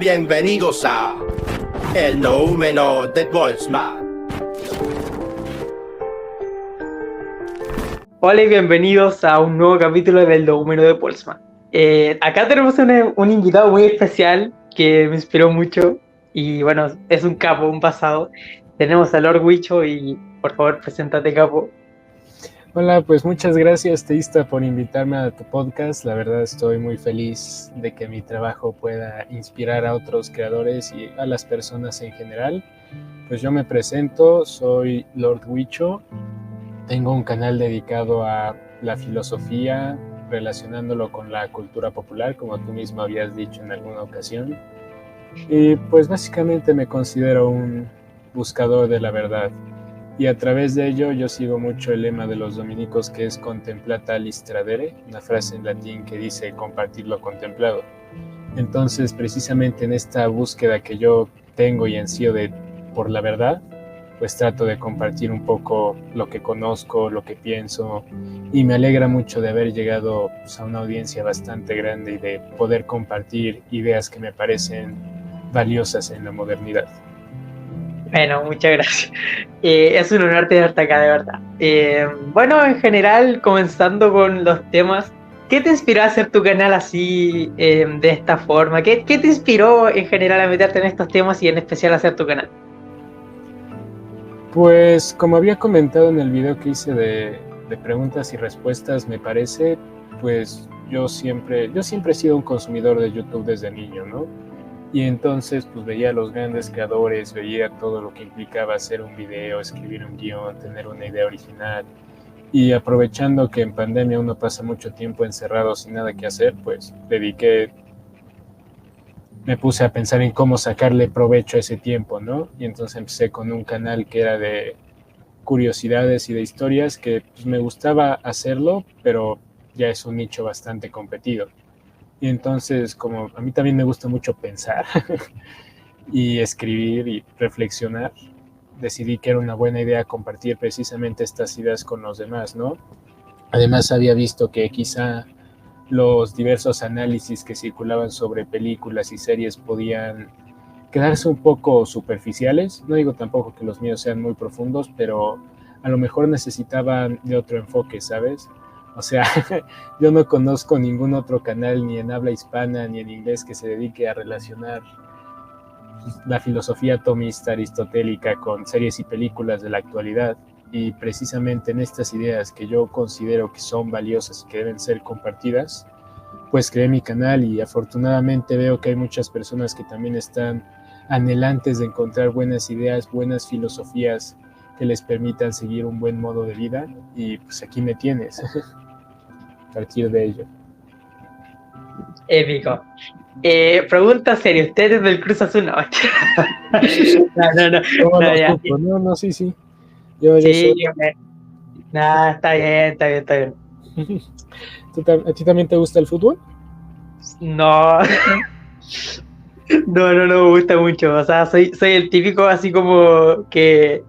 Bienvenidos a El Número de Boltzmann. Hola y bienvenidos a un nuevo capítulo del Número de Boltzmann. Acá tenemos un invitado muy especial que me inspiró mucho y bueno, es un capo, un pasado. Tenemos a Lord Wicho y por favor, preséntate, capo. Hola, pues muchas gracias, Teísta, por invitarme a tu podcast. La verdad estoy muy feliz de que mi trabajo pueda inspirar a otros creadores y a las personas en general. Pues yo me presento, soy Lord Wicho. Tengo un canal dedicado a la filosofía, relacionándolo con la cultura popular, como tú mismo habías dicho en alguna ocasión. Y pues básicamente me considero un buscador de la verdad. Y a través de ello yo sigo mucho el lema de los dominicos, que es contemplata lis tradere, una frase en latín que dice compartir lo contemplado. Entonces, precisamente en esta búsqueda que yo tengo y ansío por la verdad, pues trato de compartir un poco lo que conozco, lo que pienso, y me alegra mucho de haber llegado a una audiencia bastante grande y de poder compartir ideas que me parecen valiosas en la modernidad. Bueno, muchas gracias. Es un honor tenerte acá, de verdad. Bueno, en general, comenzando con los temas, ¿qué te inspiró a hacer tu canal así, de esta forma? ¿Qué te inspiró en general a meterte en estos temas y en especial a hacer tu canal? Pues como había comentado en el video que hice de preguntas y respuestas, me parece, pues yo siempre he sido un consumidor de YouTube desde niño, ¿no? Y entonces pues veía a los grandes creadores, veía todo lo que implicaba hacer un video, escribir un guión, tener una idea original. Y aprovechando que en pandemia uno pasa mucho tiempo encerrado sin nada que hacer, pues me puse a pensar en cómo sacarle provecho a ese tiempo, ¿no? Y entonces empecé con un canal que era de curiosidades y de historias que pues, me gustaba hacerlo, pero ya es un nicho bastante competido. Y entonces, como a mí también me gusta mucho pensar y escribir y reflexionar, decidí que era una buena idea compartir precisamente estas ideas con los demás, ¿no? Además había visto que quizá los diversos análisis que circulaban sobre películas y series podían quedarse un poco superficiales. No digo tampoco que los míos sean muy profundos, pero a lo mejor necesitaban de otro enfoque, ¿sabes? O sea, yo no conozco ningún otro canal ni en habla hispana ni en inglés que se dedique a relacionar la filosofía tomista aristotélica con series y películas de la actualidad. Y precisamente en estas ideas que yo considero que son valiosas y que deben ser compartidas, pues creé mi canal y afortunadamente veo que hay muchas personas que también están anhelantes de encontrar buenas ideas, buenas filosofías que les permitan seguir un buen modo de vida, y pues aquí me tienes a partir de ello. Épico. Pregunta seria, ¿usted es del Cruz Azul? No, No, sí. Yo sí, soy... nada, está bien. ¿A ti también te gusta el fútbol? No, no me gusta mucho. O sea, soy el típico así como que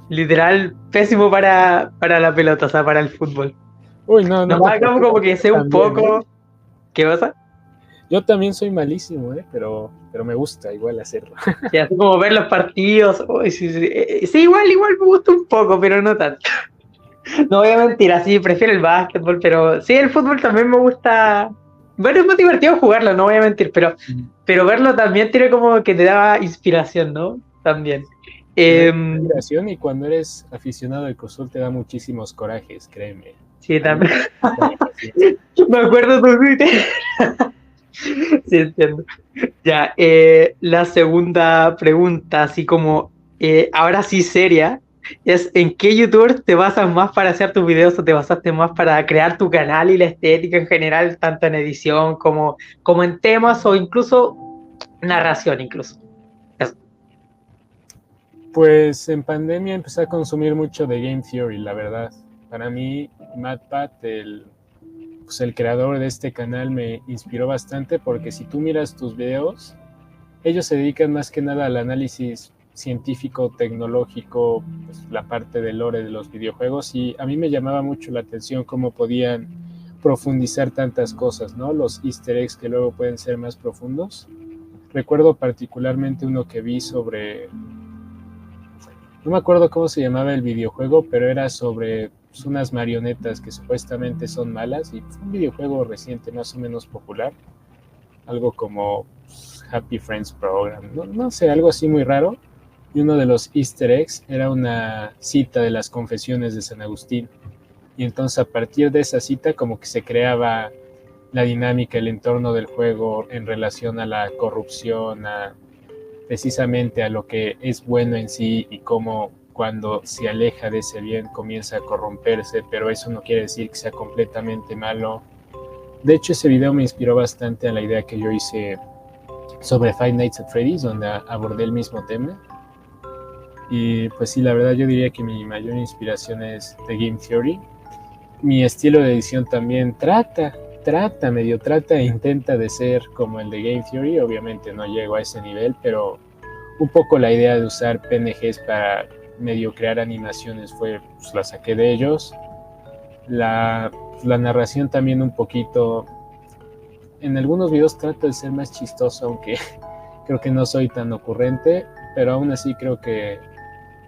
literal pésimo para la pelota, o sea, para el fútbol. Uy, no. Nomás como que sé un También, poco. ¿Qué pasa? Yo también soy malísimo, pero me gusta igual hacerlo. Y así como ver los partidos. Uy, sí, igual me gusta un poco, pero no tanto. No voy a mentir, así prefiero el básquetbol, pero sí, el fútbol también me gusta. Bueno, es más divertido jugarlo, no voy a mentir, pero verlo también tiene como que te da inspiración, ¿no? También. Inspiración, y cuando eres aficionado al Cruz Azul te da muchísimos corajes, créeme. Sí, también. Me acuerdo tu Twitter. Sí, entiendo. Ya, la segunda pregunta, así como ahora sí seria, es ¿en qué youtuber te basas más para hacer tus videos o te basaste más para crear tu canal y la estética en general, tanto en edición como en temas o incluso narración incluso? Eso. Pues en pandemia empecé a consumir mucho de Game Theory, la verdad. Para mí, MatPat, el creador de este canal, me inspiró bastante, porque si tú miras tus videos, ellos se dedican más que nada al análisis científico, tecnológico, pues, la parte del lore de los videojuegos, y a mí me llamaba mucho la atención cómo podían profundizar tantas cosas, ¿no? Los easter eggs que luego pueden ser más profundos. recuerdo particularmente uno que vi sobre, no me acuerdo cómo se llamaba el videojuego, pero era sobre pues, unas marionetas que supuestamente son malas, y fue un videojuego reciente, más o menos popular, algo como pues, Happy Friends Program, no sé, algo así muy raro. Y uno de los easter eggs era una cita de las confesiones de San Agustín. Y entonces a partir de esa cita como que se creaba la dinámica, el entorno del juego en relación a la corrupción, precisamente a lo que es bueno en sí y cómo cuando se aleja de ese bien comienza a corromperse, pero eso no quiere decir que sea completamente malo. De hecho, ese video me inspiró bastante a la idea que yo hice sobre Five Nights at Freddy's, donde abordé el mismo tema. Y pues sí, la verdad yo diría que mi mayor inspiración es The Game Theory. Mi estilo de edición también trata e intenta de ser como el de Game Theory. Obviamente no llego a ese nivel, pero un poco la idea de usar PNGs para medio crear animaciones pues la saqué de ellos. La narración también un poquito. En algunos videos trato de ser más chistoso, aunque creo que no soy tan ocurrente, pero aún así creo que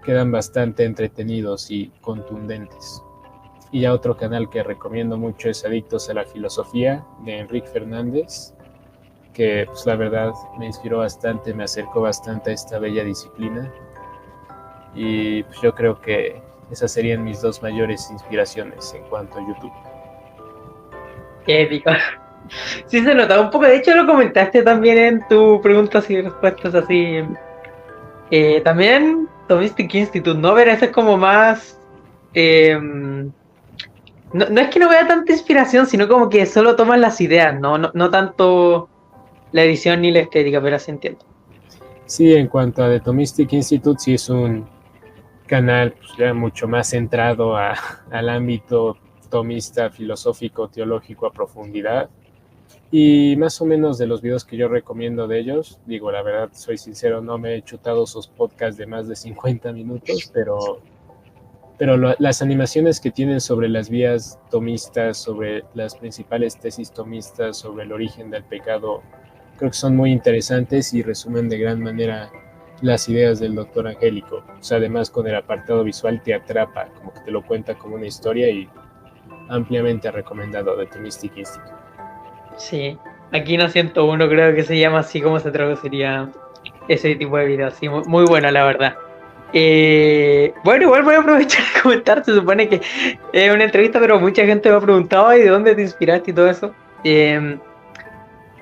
quedan bastante entretenidos y contundentes. Y ya otro canal que recomiendo mucho es Adictos a la Filosofía, de Enrique Fernández, que pues la verdad me inspiró bastante, me acercó bastante a esta bella disciplina. Y pues yo creo que esas serían mis dos mayores inspiraciones en cuanto a YouTube. Qué épico. Sí se nota un poco, de hecho lo comentaste también en tu preguntas y respuestas así. También Tomistic Institute, ¿no? Pero eso es como más... no es que no vea tanta inspiración, sino como que solo toman las ideas, no tanto la edición ni la estética, pero así entiendo. Sí, en cuanto a The Thomistic Institute, sí es un canal pues, ya mucho más centrado al ámbito tomista, filosófico, teológico a profundidad. Y más o menos de los videos que yo recomiendo de ellos, digo, la verdad, soy sincero, no me he chutado sus podcasts de más de 50 minutos, pero las animaciones que tienen sobre las vías tomistas, sobre las principales tesis tomistas, sobre el origen del pecado, creo que son muy interesantes y resumen de gran manera las ideas del doctor Angélico. O sea, además con el apartado visual te atrapa, como que te lo cuenta como una historia, y ampliamente recomendado de Thomistic Institute. Sí, aquí no 101 creo que se llama así como se traduciría ese tipo de videos, sí, muy bueno la verdad. Bueno, igual voy a aprovechar de comentar, se supone que es una entrevista, pero mucha gente me ha preguntado ¿y de dónde te inspiraste y todo eso?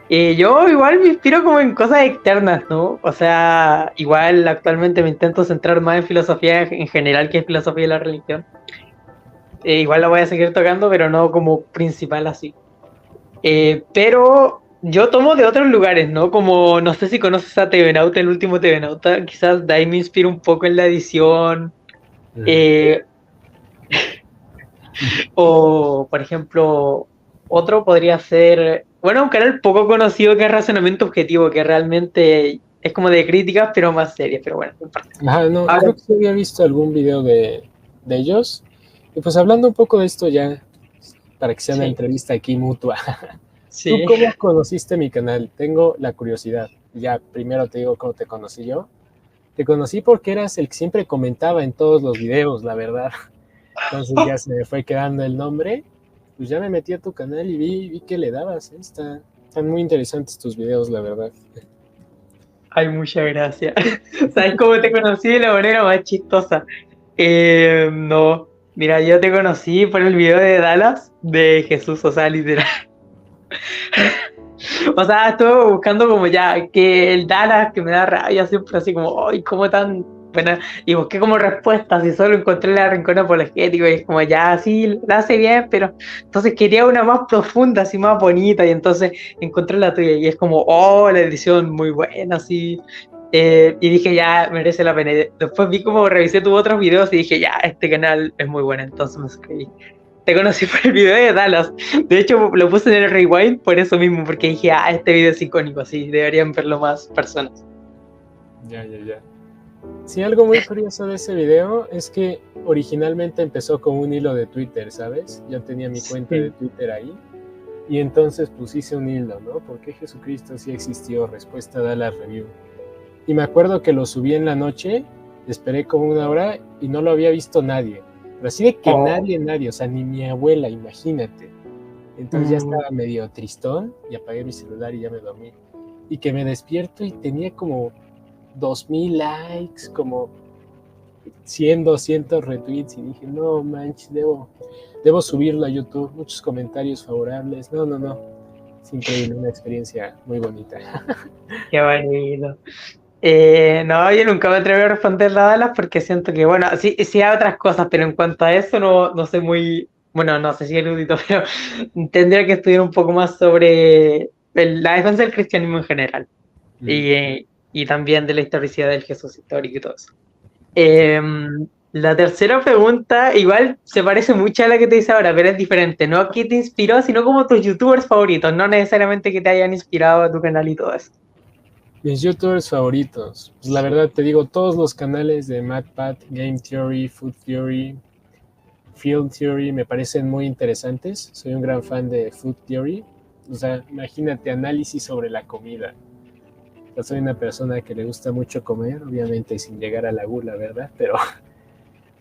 Yo igual me inspiro como en cosas externas, ¿no? O sea, igual actualmente me intento centrar más en filosofía en general que en filosofía de la religión. Igual la voy a seguir tocando, pero no como principal así. Pero yo tomo de otros lugares, ¿no? Como, no sé si conoces a TV Nauta, el último TV Nauta, quizás de ahí me inspiro un poco en la edición. O, por ejemplo, otro podría ser, bueno, un canal poco conocido que es Razonamiento Objetivo, que realmente es como de críticas, pero más serias, pero bueno. Ajá, no, Ahora, creo que sí había visto algún video de ellos. Y pues hablando un poco de esto ya, para que sea una sí, entrevista aquí mutua. ¿Tú sí. cómo conociste mi canal? Tengo la curiosidad. Ya, primero te digo cómo te conocí yo. Te conocí porque eras el que siempre comentaba en todos los videos, la verdad. Entonces ya se me fue quedando el nombre. Pues ya me metí a tu canal y vi que le dabas. Están muy interesantes tus videos, la verdad. Ay, muchas gracias. ¿Sabes cómo te conocí de la manera más chistosa? No, mira, yo te conocí por el video de Dallas de Jesús, o sea, literal. O sea, estuve buscando como ya que el Dallas que me da rabia siempre así como, ay, cómo tan buena. Y busqué como respuestas y solo encontré la Rincón Apologético y es como ya, sí, la hace bien, pero entonces quería una más profunda, así más bonita y entonces encontré la tuya y es como, oh, la edición muy buena, así. Y dije, ya, merece la pena. Y después vi como revisé tus otros videos y dije, ya, este canal es muy bueno, entonces me suscribí. Te conocí por el video de Dallas. De hecho, lo puse en el rewind por eso mismo, porque dije, este video es icónico, así deberían verlo más personas. Ya. Sí, algo muy curioso de ese video es que originalmente empezó como un hilo de Twitter, ¿sabes? Yo tenía mi cuenta de Twitter ahí. Y entonces pues hice un hilo, ¿no? ¿Por qué Jesucristo sí existió? Respuesta da la review. Y me acuerdo que lo subí en la noche, esperé como 1 hora y no lo había visto nadie. Pero así de que nadie, o sea, ni mi abuela, imagínate. Entonces ya estaba medio tristón y apagué mi celular y ya me dormí. Y que me despierto y tenía como 2000 likes, como 100, 200 retweets y dije, no manches, debo subirlo a YouTube, muchos comentarios favorables, no, es increíble, una experiencia muy bonita. Qué bonito. No, yo nunca me atreví a responder la Dallas porque siento que, bueno, sí hay otras cosas, pero en cuanto a eso no sé muy, bueno, no sé si erudito, pero tendría que estudiar un poco más sobre la defensa del cristianismo en general y también de la historicidad del Jesús histórico y todo eso. La tercera pregunta igual se parece mucho a la que te hice ahora, pero es diferente. No qué te inspiró, sino como tus youtubers favoritos, no necesariamente que te hayan inspirado a tu canal y todo eso. Mis youtubers favoritos, pues la verdad te digo, todos los canales de MatPat, Game Theory, Food Theory, Film Theory me parecen muy interesantes. Soy un gran fan de Food Theory. O sea, imagínate análisis sobre la comida. Yo soy una persona que le gusta mucho comer, obviamente sin llegar a la gula, ¿verdad?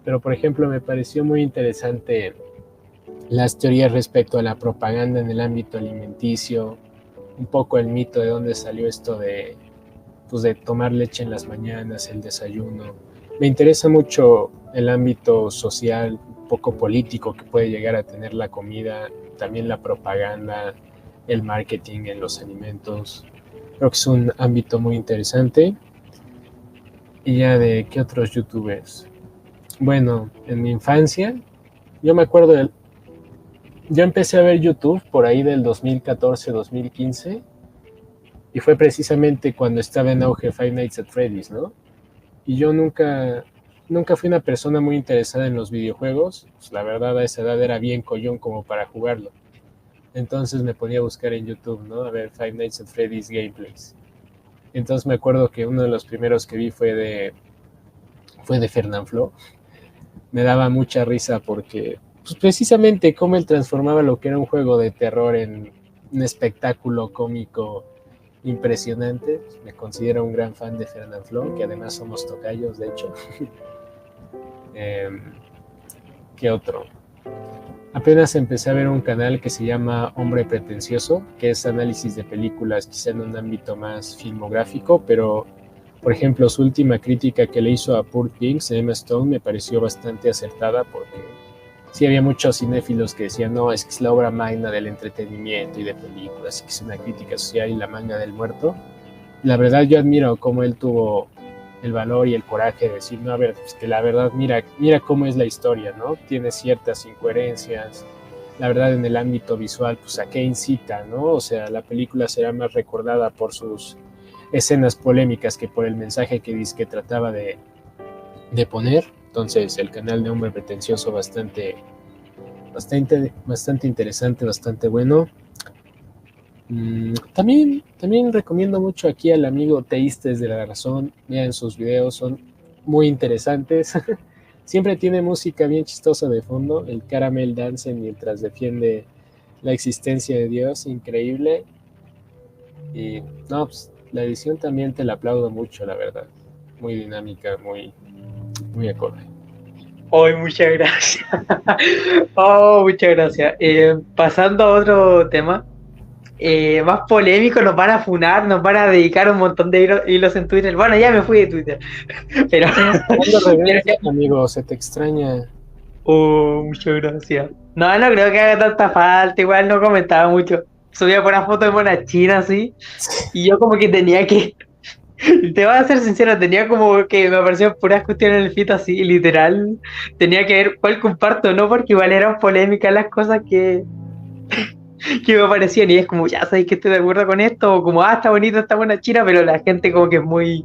Pero por ejemplo, me pareció muy interesante las teorías respecto a la propaganda en el ámbito alimenticio, un poco el mito de dónde salió esto de tomar leche en las mañanas, el desayuno. Me interesa mucho el ámbito social, un poco político que puede llegar a tener la comida, también la propaganda, el marketing en los alimentos. Creo que es un ámbito muy interesante. Y ya de qué otros youtubers. Bueno, en mi infancia, yo me acuerdo yo empecé a ver YouTube por ahí del 2014-2015 y fue precisamente cuando estaba en auge Five Nights at Freddy's, ¿no? Y yo nunca fui una persona muy interesada en los videojuegos, pues la verdad a esa edad era bien collón como para jugarlo. Entonces me ponía a buscar en YouTube, ¿no? A ver Five Nights at Freddy's gameplays. Entonces me acuerdo que uno de los primeros que vi fue de Fernanfloo. Me daba mucha risa porque pues precisamente cómo él transformaba lo que era un juego de terror en un espectáculo cómico impresionante. Me considero un gran fan de Fernanfloo, que además somos tocayos, de hecho. ¿Qué otro? Apenas empecé a ver un canal que se llama Hombre Pretencioso, que es análisis de películas quizá en un ámbito más filmográfico, pero por ejemplo su última crítica que le hizo a Poor Things de Emma Stone me pareció bastante acertada porque sí había muchos cinéfilos que decían no, es que es la obra magna del entretenimiento y de películas, y que es una crítica social y la manga del muerto. La verdad yo admiro cómo él tuvo el valor y el coraje de decir, no, a ver, pues que la verdad, mira cómo es la historia, ¿no? Tiene ciertas incoherencias, la verdad en el ámbito visual, pues a qué incita, ¿no? O sea, la película será más recordada por sus escenas polémicas que por el mensaje que trataba de poner. Entonces, el canal de Hombre Pretencioso bastante interesante, bastante bueno. También recomiendo mucho aquí al amigo Teístes de la Razón. Vean sus videos, son muy interesantes. Siempre tiene música bien chistosa de fondo. El Caramel Dance mientras defiende la existencia de Dios, increíble. Y no, pues, la edición también te la aplaudo mucho, la verdad. Muy dinámica, muy acorde. Oh, muchas gracias. Muchas gracias. Pasando a otro tema. Más polémico, nos van a funar, nos van a dedicar un montón de hilos en Twitter. Bueno, ya me fui de Twitter. Pero. Amigo, se te extraña. Muchas gracias. No creo que haga tanta falta. Igual no comentaba mucho. Subía por una foto de mona china así. Y yo como que tenía que. Te voy a ser sincero, tenía como que me aparecían puras cuestiones en el feed así, literal. Tenía que ver cuál comparto, ¿no? Porque igual eran polémicas las cosas que me aparecían y es como, ya sabéis que estoy de acuerdo con esto, o como, está bonita esta buena china, pero la gente como que es muy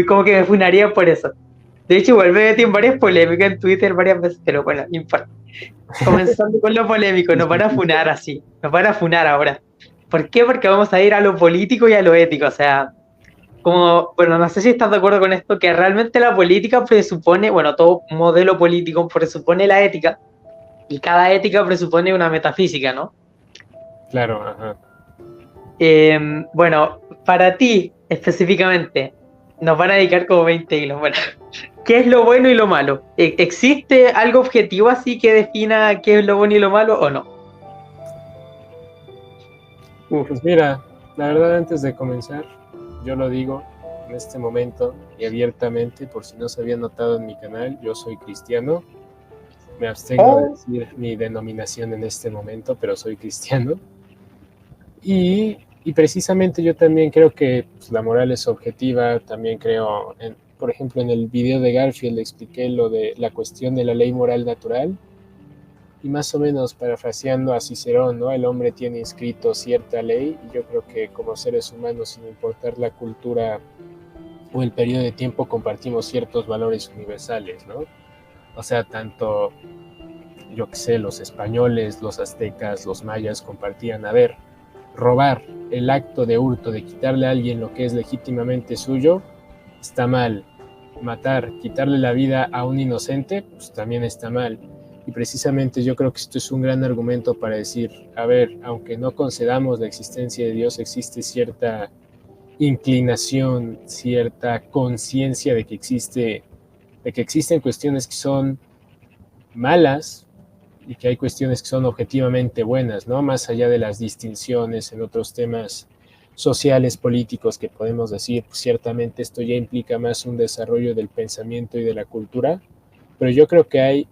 como que me funaría por eso. De hecho, igual me metí en varias polémicas en Twitter varias veces, pero bueno, no importa. Comenzando con lo polémico, nos van a funar así, nos van a funar ahora. ¿Por qué? Porque vamos a ir a lo político y a lo ético, o sea, como, bueno, no sé si estás de acuerdo con esto, que realmente la política presupone, bueno, todo modelo político presupone la ética, y cada ética presupone una metafísica, ¿no? Claro, ajá. Bueno, para ti específicamente, nos van a dedicar como 20 hilos. Bueno, ¿qué es lo bueno y lo malo? ¿Existe algo objetivo así que defina qué es lo bueno y lo malo o no? Uf. Pues mira, la verdad antes de comenzar, yo lo digo en este momento y abiertamente, por si no se había notado en mi canal, yo soy cristiano. Me abstengo de decir mi denominación en este momento, pero soy cristiano. Y precisamente yo también creo que pues, la moral es objetiva. También creo, por ejemplo, en el video de Garfield expliqué lo de la cuestión de la ley moral natural. Y más o menos parafraseando a Cicerón, ¿no? El hombre tiene inscrito cierta ley y yo creo que como seres humanos, sin importar la cultura o el periodo de tiempo, compartimos ciertos valores universales, ¿no? O sea, tanto, yo qué sé, los españoles, los aztecas, los mayas compartían, a ver, robar, el acto de hurto, de quitarle a alguien lo que es legítimamente suyo, está mal. Matar, quitarle la vida a un inocente, pues también está mal. Y precisamente yo creo que esto es un gran argumento para decir, a ver, aunque no concedamos la existencia de Dios, existe cierta inclinación, cierta conciencia de que existen cuestiones que son malas y que hay cuestiones que son objetivamente buenas, ¿no? Más allá de las distinciones en otros temas sociales, políticos, que podemos decir, pues ciertamente esto ya implica más un desarrollo del pensamiento y de la cultura, pero yo creo que hay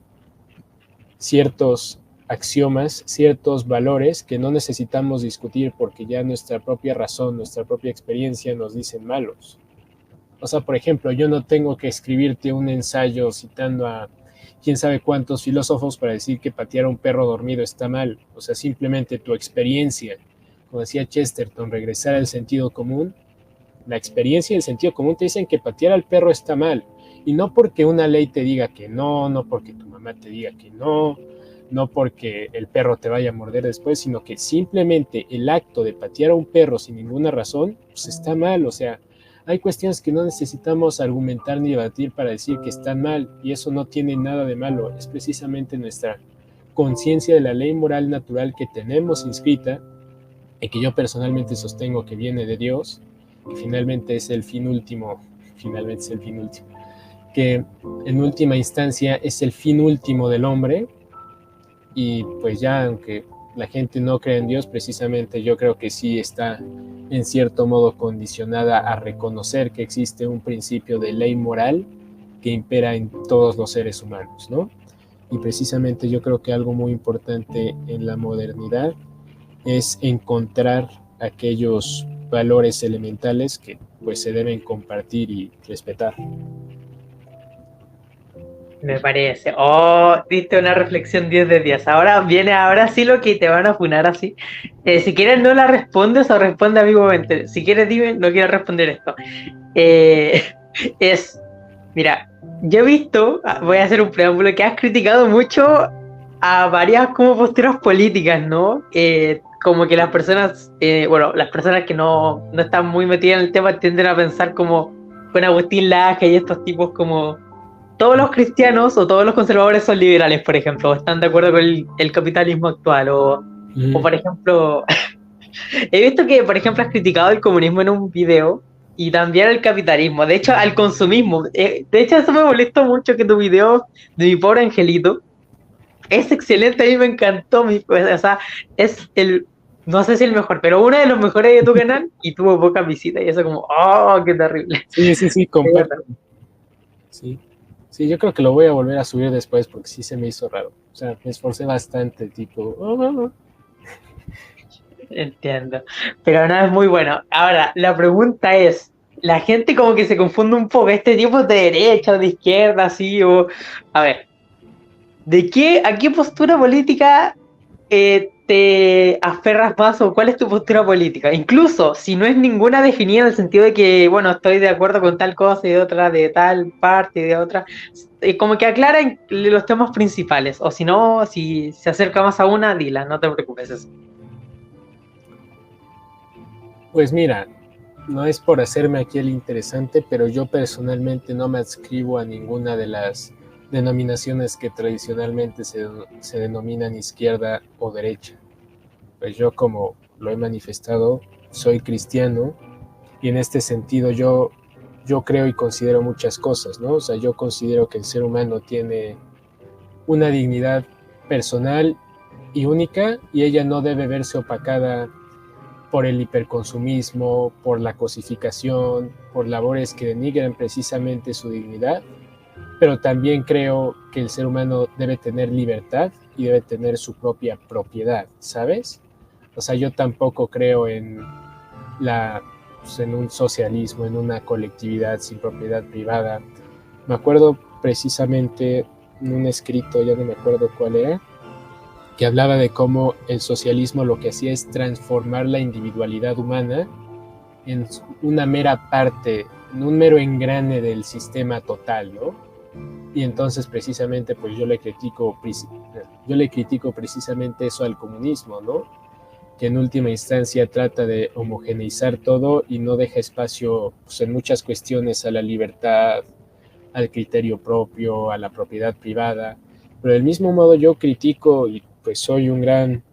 ciertos axiomas, ciertos valores que no necesitamos discutir porque ya nuestra propia razón, nuestra propia experiencia nos dicen malos. O sea, por ejemplo, yo no tengo que escribirte un ensayo citando a quién sabe cuántos filósofos para decir que patear a un perro dormido está mal. O sea, simplemente tu experiencia, como decía Chesterton, regresar al sentido común. La experiencia y el sentido común te dicen que patear al perro está mal. Y no porque una ley te diga que no, no porque tu mamá te diga que no, no porque el perro te vaya a morder después, sino que simplemente el acto de patear a un perro sin ninguna razón, pues está mal. O sea, hay cuestiones que no necesitamos argumentar ni debatir para decir que están mal, y eso no tiene nada de malo. Es precisamente nuestra conciencia de la ley moral natural que tenemos inscrita y que yo personalmente sostengo que viene de Dios, que finalmente es el fin último, que en última instancia es el fin último del hombre. Y pues ya, aunque la gente no cree en Dios, precisamente yo creo que sí está en cierto modo condicionada a reconocer que existe un principio de ley moral que impera en todos los seres humanos, ¿no? Y precisamente yo creo que algo muy importante en la modernidad es encontrar aquellos valores elementales que pues se deben compartir y respetar. Me parece. Oh, diste una reflexión 10 de 10. Ahora sí lo que te van a funar así. Si quieres no la respondes o responde ambiguamente. Si quieres dime, no quiero responder esto. Mira, yo he visto, voy a hacer un preámbulo, que has criticado mucho a varias como posturas políticas, ¿no? Como que las personas, las personas que no están muy metidas en el tema tienden a pensar como con Agustín Laje y estos tipos como todos los cristianos o todos los conservadores son liberales, por ejemplo, o están de acuerdo con el capitalismo actual, o por ejemplo, he visto que, por ejemplo, has criticado el comunismo en un video y también el capitalismo, de hecho, al consumismo. De hecho, eso me molestó mucho que tu video de Mi Pobre Angelito es excelente, a mí me encantó, o sea, es no sé si el mejor, pero uno de los mejores de tu canal y tuvo pocas visitas y eso como, oh, qué terrible. Sí, comparto. Sí. Sí, yo creo que lo voy a volver a subir después porque sí se me hizo raro. O sea, me esforcé bastante, tipo... Entiendo. Pero no, es muy bueno. Ahora, la pregunta es, la gente como que se confunde un poco, este tipo es de derecha o de izquierda, así, o... A ver, ¿a qué postura política te aferras más o cuál es tu postura política? Incluso si no es ninguna definida en el sentido de que, bueno, estoy de acuerdo con tal cosa y de otra, de tal parte y de otra, como que aclara los temas principales, o si no, si se acerca más a una, dila, no te preocupes eso. Pues mira, no es por hacerme aquí el interesante, pero yo personalmente no me adscribo a ninguna de las denominaciones que tradicionalmente se denominan izquierda o derecha. pues yo, como lo he manifestado, soy cristiano, y en este sentido yo creo y considero muchas cosas, ¿no? O sea, yo considero que el ser humano tiene una dignidad personal y única, y ella no debe verse opacada por el hiperconsumismo, por la cosificación, por labores que denigran precisamente su dignidad. Pero también creo que el ser humano debe tener libertad y debe tener su propia propiedad, ¿sabes? O sea, yo tampoco creo en un socialismo, en una colectividad sin propiedad privada. Me acuerdo precisamente en un escrito, ya no me acuerdo cuál era, que hablaba de cómo el socialismo lo que hacía es transformar la individualidad humana en una mera parte, en un mero engrane del sistema total, ¿no? Y entonces precisamente pues yo le critico precisamente eso al comunismo, ¿no? Que en última instancia trata de homogeneizar todo y no deja espacio, pues, en muchas cuestiones, a la libertad, al criterio propio, a la propiedad privada. Pero del mismo modo yo critico, y pues soy un gran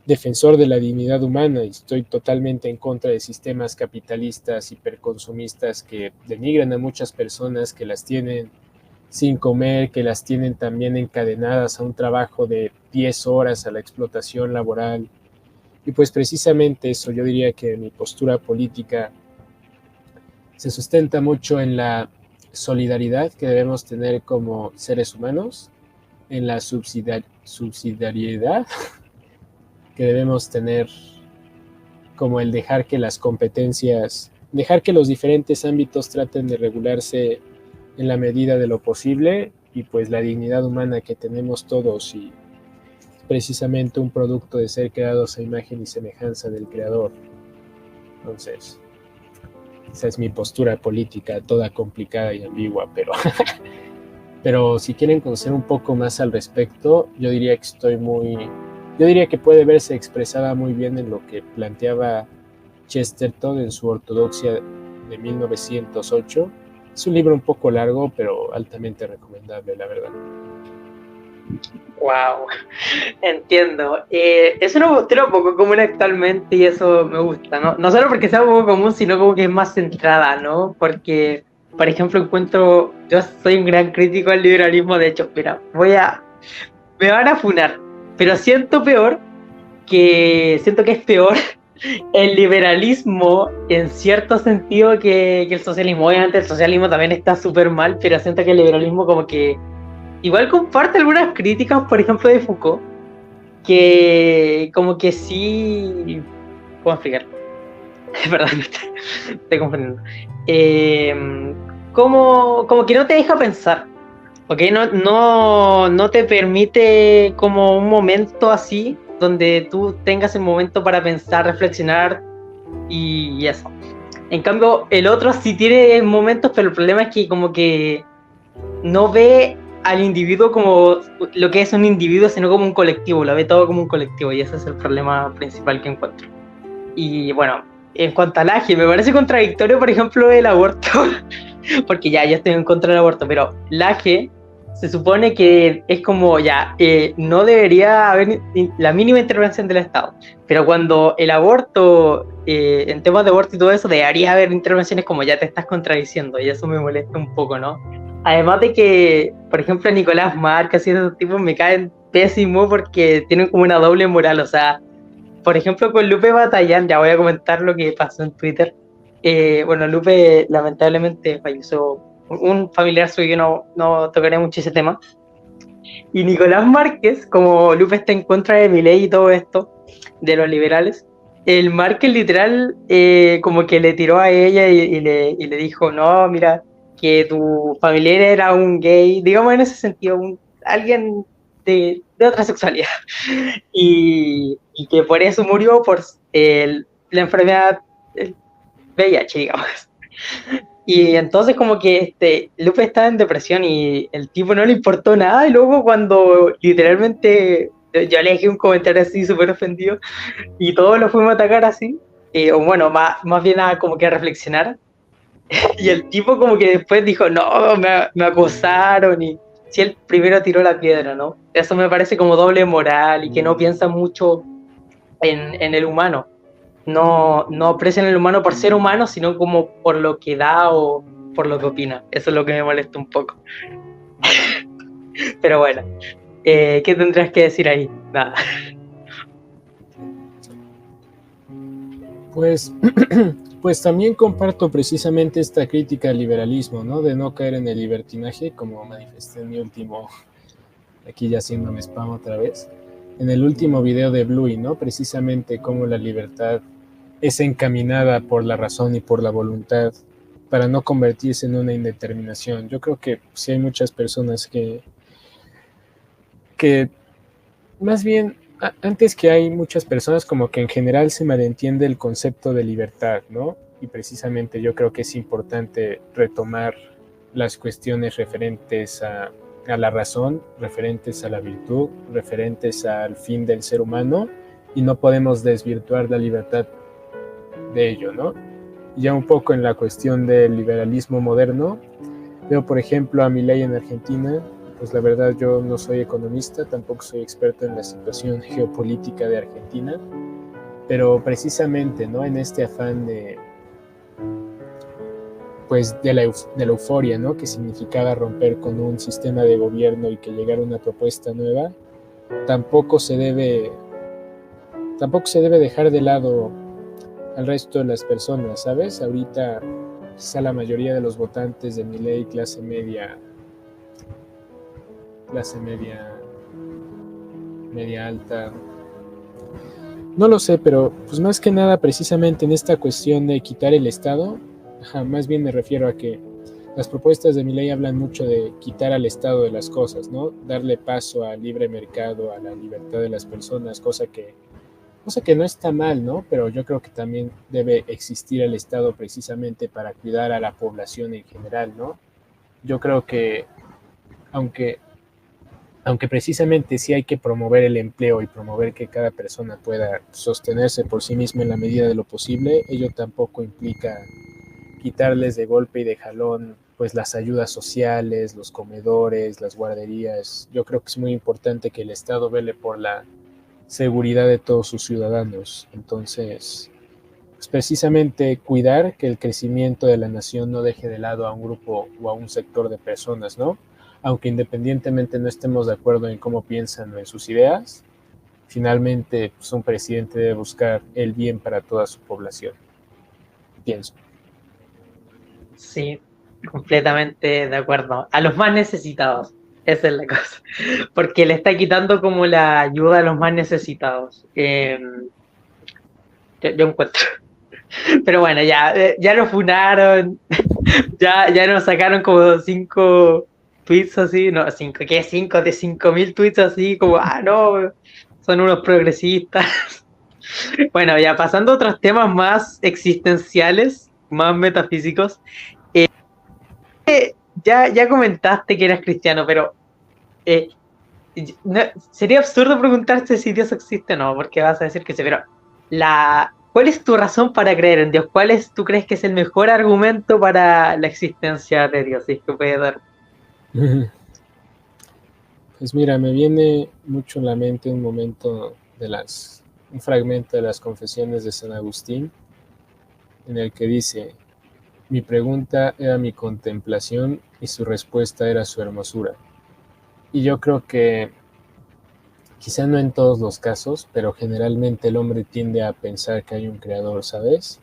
defensor de la dignidad humana, y estoy totalmente en contra de sistemas capitalistas hiperconsumistas que denigran a muchas personas, que las tienen sin comer, que las tienen también encadenadas a un trabajo de 10 horas, a la explotación laboral. Y pues precisamente eso, yo diría que mi postura política se sustenta mucho en la solidaridad que debemos tener como seres humanos, en la subsidiariedad que debemos tener, como el dejar que las competencias, dejar que los diferentes ámbitos traten de regularse en la medida de lo posible, y pues la dignidad humana que tenemos todos, y precisamente un producto de ser creados a imagen y semejanza del Creador. Entonces, esa es mi postura política, toda complicada y ambigua, pero si quieren conocer un poco más al respecto, yo diría que puede verse expresada muy bien en lo que planteaba Chesterton en su Ortodoxia de 1908. Es un libro un poco largo, pero altamente recomendable, la verdad. Wow, entiendo. Es una postura poco común actualmente y eso me gusta, ¿no? No solo porque sea poco común, sino como que es más centrada, ¿no? Porque, por ejemplo, yo soy un gran crítico al liberalismo. De hecho, mira, me van a funar, pero siento que es peor el liberalismo en cierto sentido que el socialismo. Obviamente el socialismo también está súper mal, pero siento que el liberalismo como que igual comparte algunas críticas, por ejemplo, de Foucault, que como que sí... ¿Cómo explicarlo? Perdón, me estoy confundiendo. Como que no te deja pensar, ¿ok? No te permite como un momento así, donde tú tengas el momento para pensar, reflexionar y eso. En cambio, el otro sí tiene momentos, pero el problema es que como que no ve al individuo como lo que es un individuo, sino como un colectivo, lo ve todo como un colectivo, y ese es el problema principal que encuentro. Y bueno, en cuanto al AGE, me parece contradictorio, por ejemplo, el aborto, porque ya estoy en contra del aborto, pero el AGE se supone que es como no debería haber la mínima intervención del Estado, pero cuando el aborto, en temas de aborto y todo eso, debería haber intervenciones, como ya te estás contradiciendo, y eso me molesta un poco, ¿no? Además de que, por ejemplo, Nicolás Marcas y esos tipos me caen pésimo porque tienen como una doble moral. O sea, por ejemplo, con Lupe Batallán, ya voy a comentar lo que pasó en Twitter. Bueno, Lupe lamentablemente falleció, un familiar suyo, no tocaré mucho ese tema. Y Nicolás Márquez, como Lupe está en contra de Milei y todo esto, de los liberales, el Márquez literal como que le tiró a ella y le dijo, no, mira, que tu familiar era un gay, digamos en ese sentido, alguien de otra sexualidad, y que por eso murió, por la enfermedad VIH, digamos. Y entonces como que Lupe estaba en depresión y el tipo no le importó nada, y luego cuando literalmente yo le dejé un comentario así súper ofendido y todos lo fuimos a atacar así, o bueno, más bien como que a reflexionar. Y el tipo como que después dijo, no, me acusaron, y si él primero tiró la piedra, ¿no? Eso me parece como doble moral y que no piensa mucho en el humano. No aprecian el humano por ser humano, sino como por lo que da o por lo que opina. Eso es lo que me molesta un poco. Pero bueno, ¿qué tendrás que decir ahí? Nada. Pues, pues también comparto precisamente esta crítica al liberalismo, ¿no? De no caer en el libertinaje, como manifesté en mi último, aquí ya haciéndome spam otra vez, en el último video de Bluey, ¿no? Precisamente cómo la libertad es encaminada por la razón y por la voluntad para no convertirse en una indeterminación. Yo creo que sí hay muchas personas que más bien, antes que hay muchas personas, como que en general se malentiende el concepto de libertad, ¿no? Y precisamente yo creo que es importante retomar las cuestiones referentes a la razón, referentes a la virtud, referentes al fin del ser humano, y no podemos desvirtuar la libertad de ello, ¿no? Ya un poco en la cuestión del liberalismo moderno, veo por ejemplo a Milei en Argentina. Pues la verdad yo no soy economista, tampoco soy experto en la situación geopolítica de Argentina, pero precisamente, ¿no? En este afán de, pues, de la euforia, ¿no? Que significaba romper con un sistema de gobierno y que llegara una propuesta nueva, tampoco se debe dejar de lado al resto de las personas, ¿sabes? Ahorita quizá la mayoría de los votantes de Milei, clase media alta, no lo sé, pero pues más que nada precisamente en esta cuestión de quitar el Estado, más bien me refiero a que las propuestas de Milei hablan mucho de quitar al Estado de las cosas, ¿no? Darle paso al libre mercado, a la libertad de las personas, cosa que no está mal, ¿no? Pero yo creo que también debe existir el Estado precisamente para cuidar a la población en general, ¿no? Yo creo que aunque precisamente sí hay que promover el empleo y promover que cada persona pueda sostenerse por sí misma en la medida de lo posible, ello tampoco implica quitarles de golpe y de jalón pues las ayudas sociales, los comedores, las guarderías. Yo creo que es muy importante que el Estado vele por la seguridad de todos sus ciudadanos. Entonces, pues precisamente cuidar que el crecimiento de la nación no deje de lado a un grupo o a un sector de personas, ¿no? Aunque independientemente no estemos de acuerdo en cómo piensan o en sus ideas, finalmente pues, un presidente debe buscar el bien para toda su población, pienso. Sí, completamente de acuerdo. A los más necesitados, esa es la cosa. Porque le está quitando como la ayuda a los más necesitados. Yo encuentro. Pero bueno, ya lo funaron, ya nos sacaron como 5 tweets así, no, 5, ¿qué? 5 de 5.000 tweets así, como, no, son unos progresistas. Bueno, ya pasando a otros temas más existenciales, más metafísicos, ya comentaste que eras cristiano, pero eh, sería absurdo preguntarte si Dios existe o no, porque vas a decir que sí, pero ¿cuál es tu razón para creer en Dios? ¿Tú crees que es el mejor argumento para la existencia de Dios? Si es que puede dar. Pues mira, me viene mucho en la mente un fragmento de las Confesiones de San Agustín, en el que dice: mi pregunta era mi contemplación y su respuesta era su hermosura. Y yo creo que, quizá no en todos los casos, pero generalmente el hombre tiende a pensar que hay un creador, ¿sabes?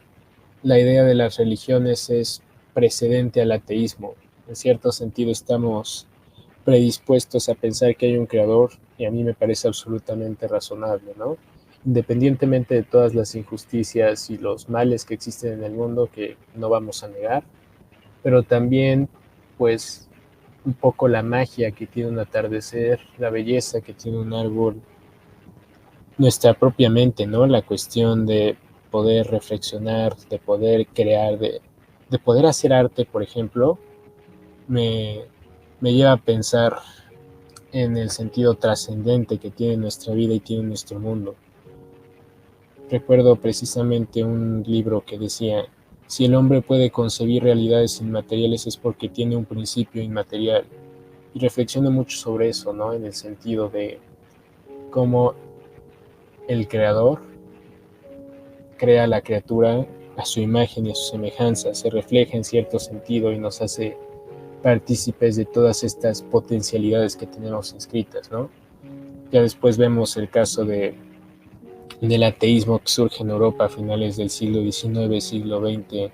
La idea de las religiones es precedente al ateísmo. En cierto sentido estamos predispuestos a pensar que hay un creador, y a mí me parece absolutamente razonable, ¿no? Independientemente de todas las injusticias y los males que existen en el mundo, que no vamos a negar, pero también, pues, un poco la magia que tiene un atardecer, la belleza que tiene un árbol, nuestra propia mente, ¿no? La cuestión de poder reflexionar, de poder crear, de poder hacer arte, por ejemplo, me lleva a pensar en el sentido trascendente que tiene nuestra vida y tiene nuestro mundo. Recuerdo precisamente un libro que decía: si el hombre puede concebir realidades inmateriales es porque tiene un principio inmaterial. Y reflexiono mucho sobre eso, ¿no? En el sentido de cómo el creador crea a la criatura a su imagen y a su semejanza, se refleja en cierto sentido y nos hace partícipes de todas estas potencialidades que tenemos inscritas, ¿no? Ya después vemos el caso del ateísmo que surge en Europa a finales del siglo XIX, siglo XX,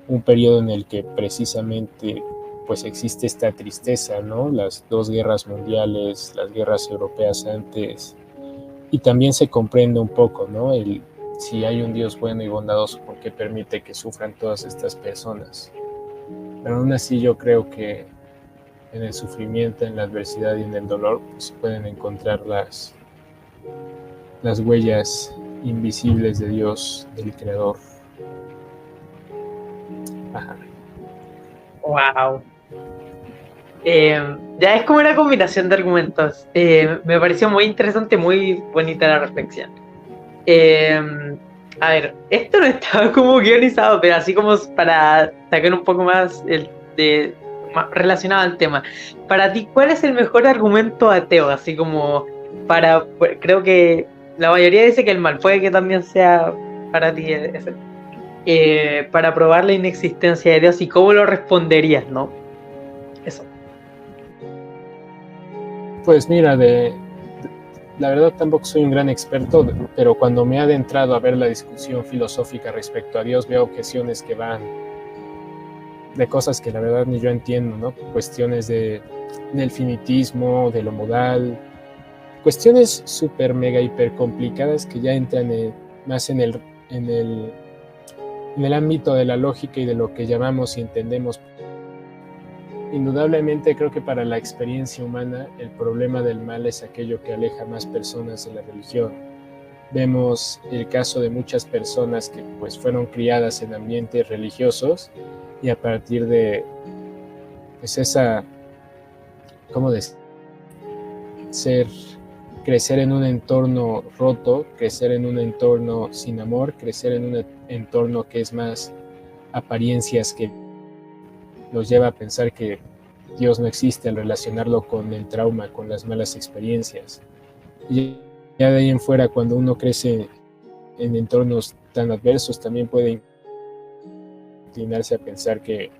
un periodo en el que precisamente pues existe esta tristeza, ¿no? Las dos guerras mundiales, las guerras europeas antes, y también se comprende un poco, ¿no? Si hay un Dios bueno y bondadoso, ¿por qué permite que sufran todas estas personas? Pero aún así yo creo que en el sufrimiento, en la adversidad y en el dolor pues, pueden encontrar las huellas invisibles de Dios, del Creador. Ajá. Wow. Ya es como una combinación de argumentos. Me pareció muy interesante, muy bonita la reflexión. A ver, esto no estaba como guionizado, pero así como para sacar un poco más más relacionado al tema. Para ti, ¿cuál es el mejor argumento ateo? Así como creo que la mayoría dice que el mal, puede que también sea para ti ese. Para probar la inexistencia de Dios y cómo lo responderías, ¿no? Eso. Pues mira, la verdad tampoco soy un gran experto, pero cuando me he adentrado a ver la discusión filosófica respecto a Dios, veo objeciones que van de cosas que la verdad ni yo entiendo, ¿no? Cuestiones del finitismo, de lo modal, cuestiones súper mega hiper complicadas que ya entran más en el ámbito de la lógica y de lo que llamamos y entendemos. Indudablemente creo que para la experiencia humana el problema del mal es aquello que aleja a más personas de la religión. Vemos el caso de muchas personas que pues fueron criadas en ambientes religiosos y a partir de pues esa, ¿cómo decir? Crecer en un entorno roto, crecer en un entorno sin amor, crecer en un entorno que es más apariencias que los lleva a pensar que Dios no existe al relacionarlo con el trauma, con las malas experiencias. Y ya de ahí en fuera, cuando uno crece en entornos tan adversos, también puede inclinarse a pensar que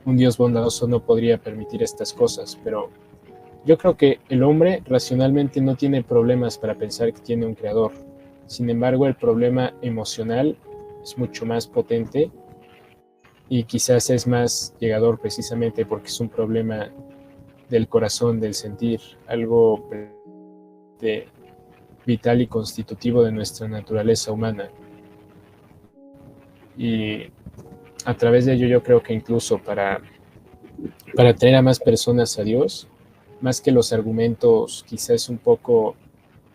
un Dios bondadoso no podría permitir estas cosas, pero yo creo que el hombre racionalmente no tiene problemas para pensar que tiene un creador. Sin embargo, el problema emocional es mucho más potente y quizás es más llegador precisamente porque es un problema del corazón, del sentir, algo vital y constitutivo de nuestra naturaleza humana. Y a través de ello yo creo que incluso para traer a más personas a Dios, más que los argumentos, quizás un poco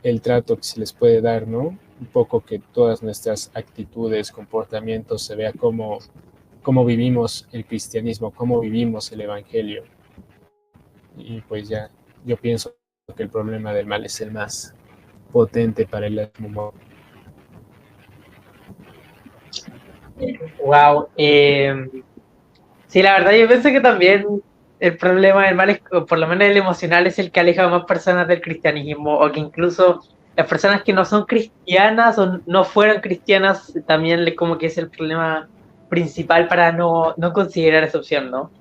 el trato que se les puede dar, ¿no? Un poco que todas nuestras actitudes, comportamientos se vea cómo vivimos el cristianismo, cómo vivimos el evangelio. Y pues ya, yo pienso que el problema del mal es el más potente para el humano. Wow. Sí, la verdad yo pienso que también el problema del mal, por lo menos el emocional, es el que aleja a más personas del cristianismo, o que incluso las personas que no son cristianas o no fueron cristianas, también como que es el problema principal para no considerar esa opción, ¿no?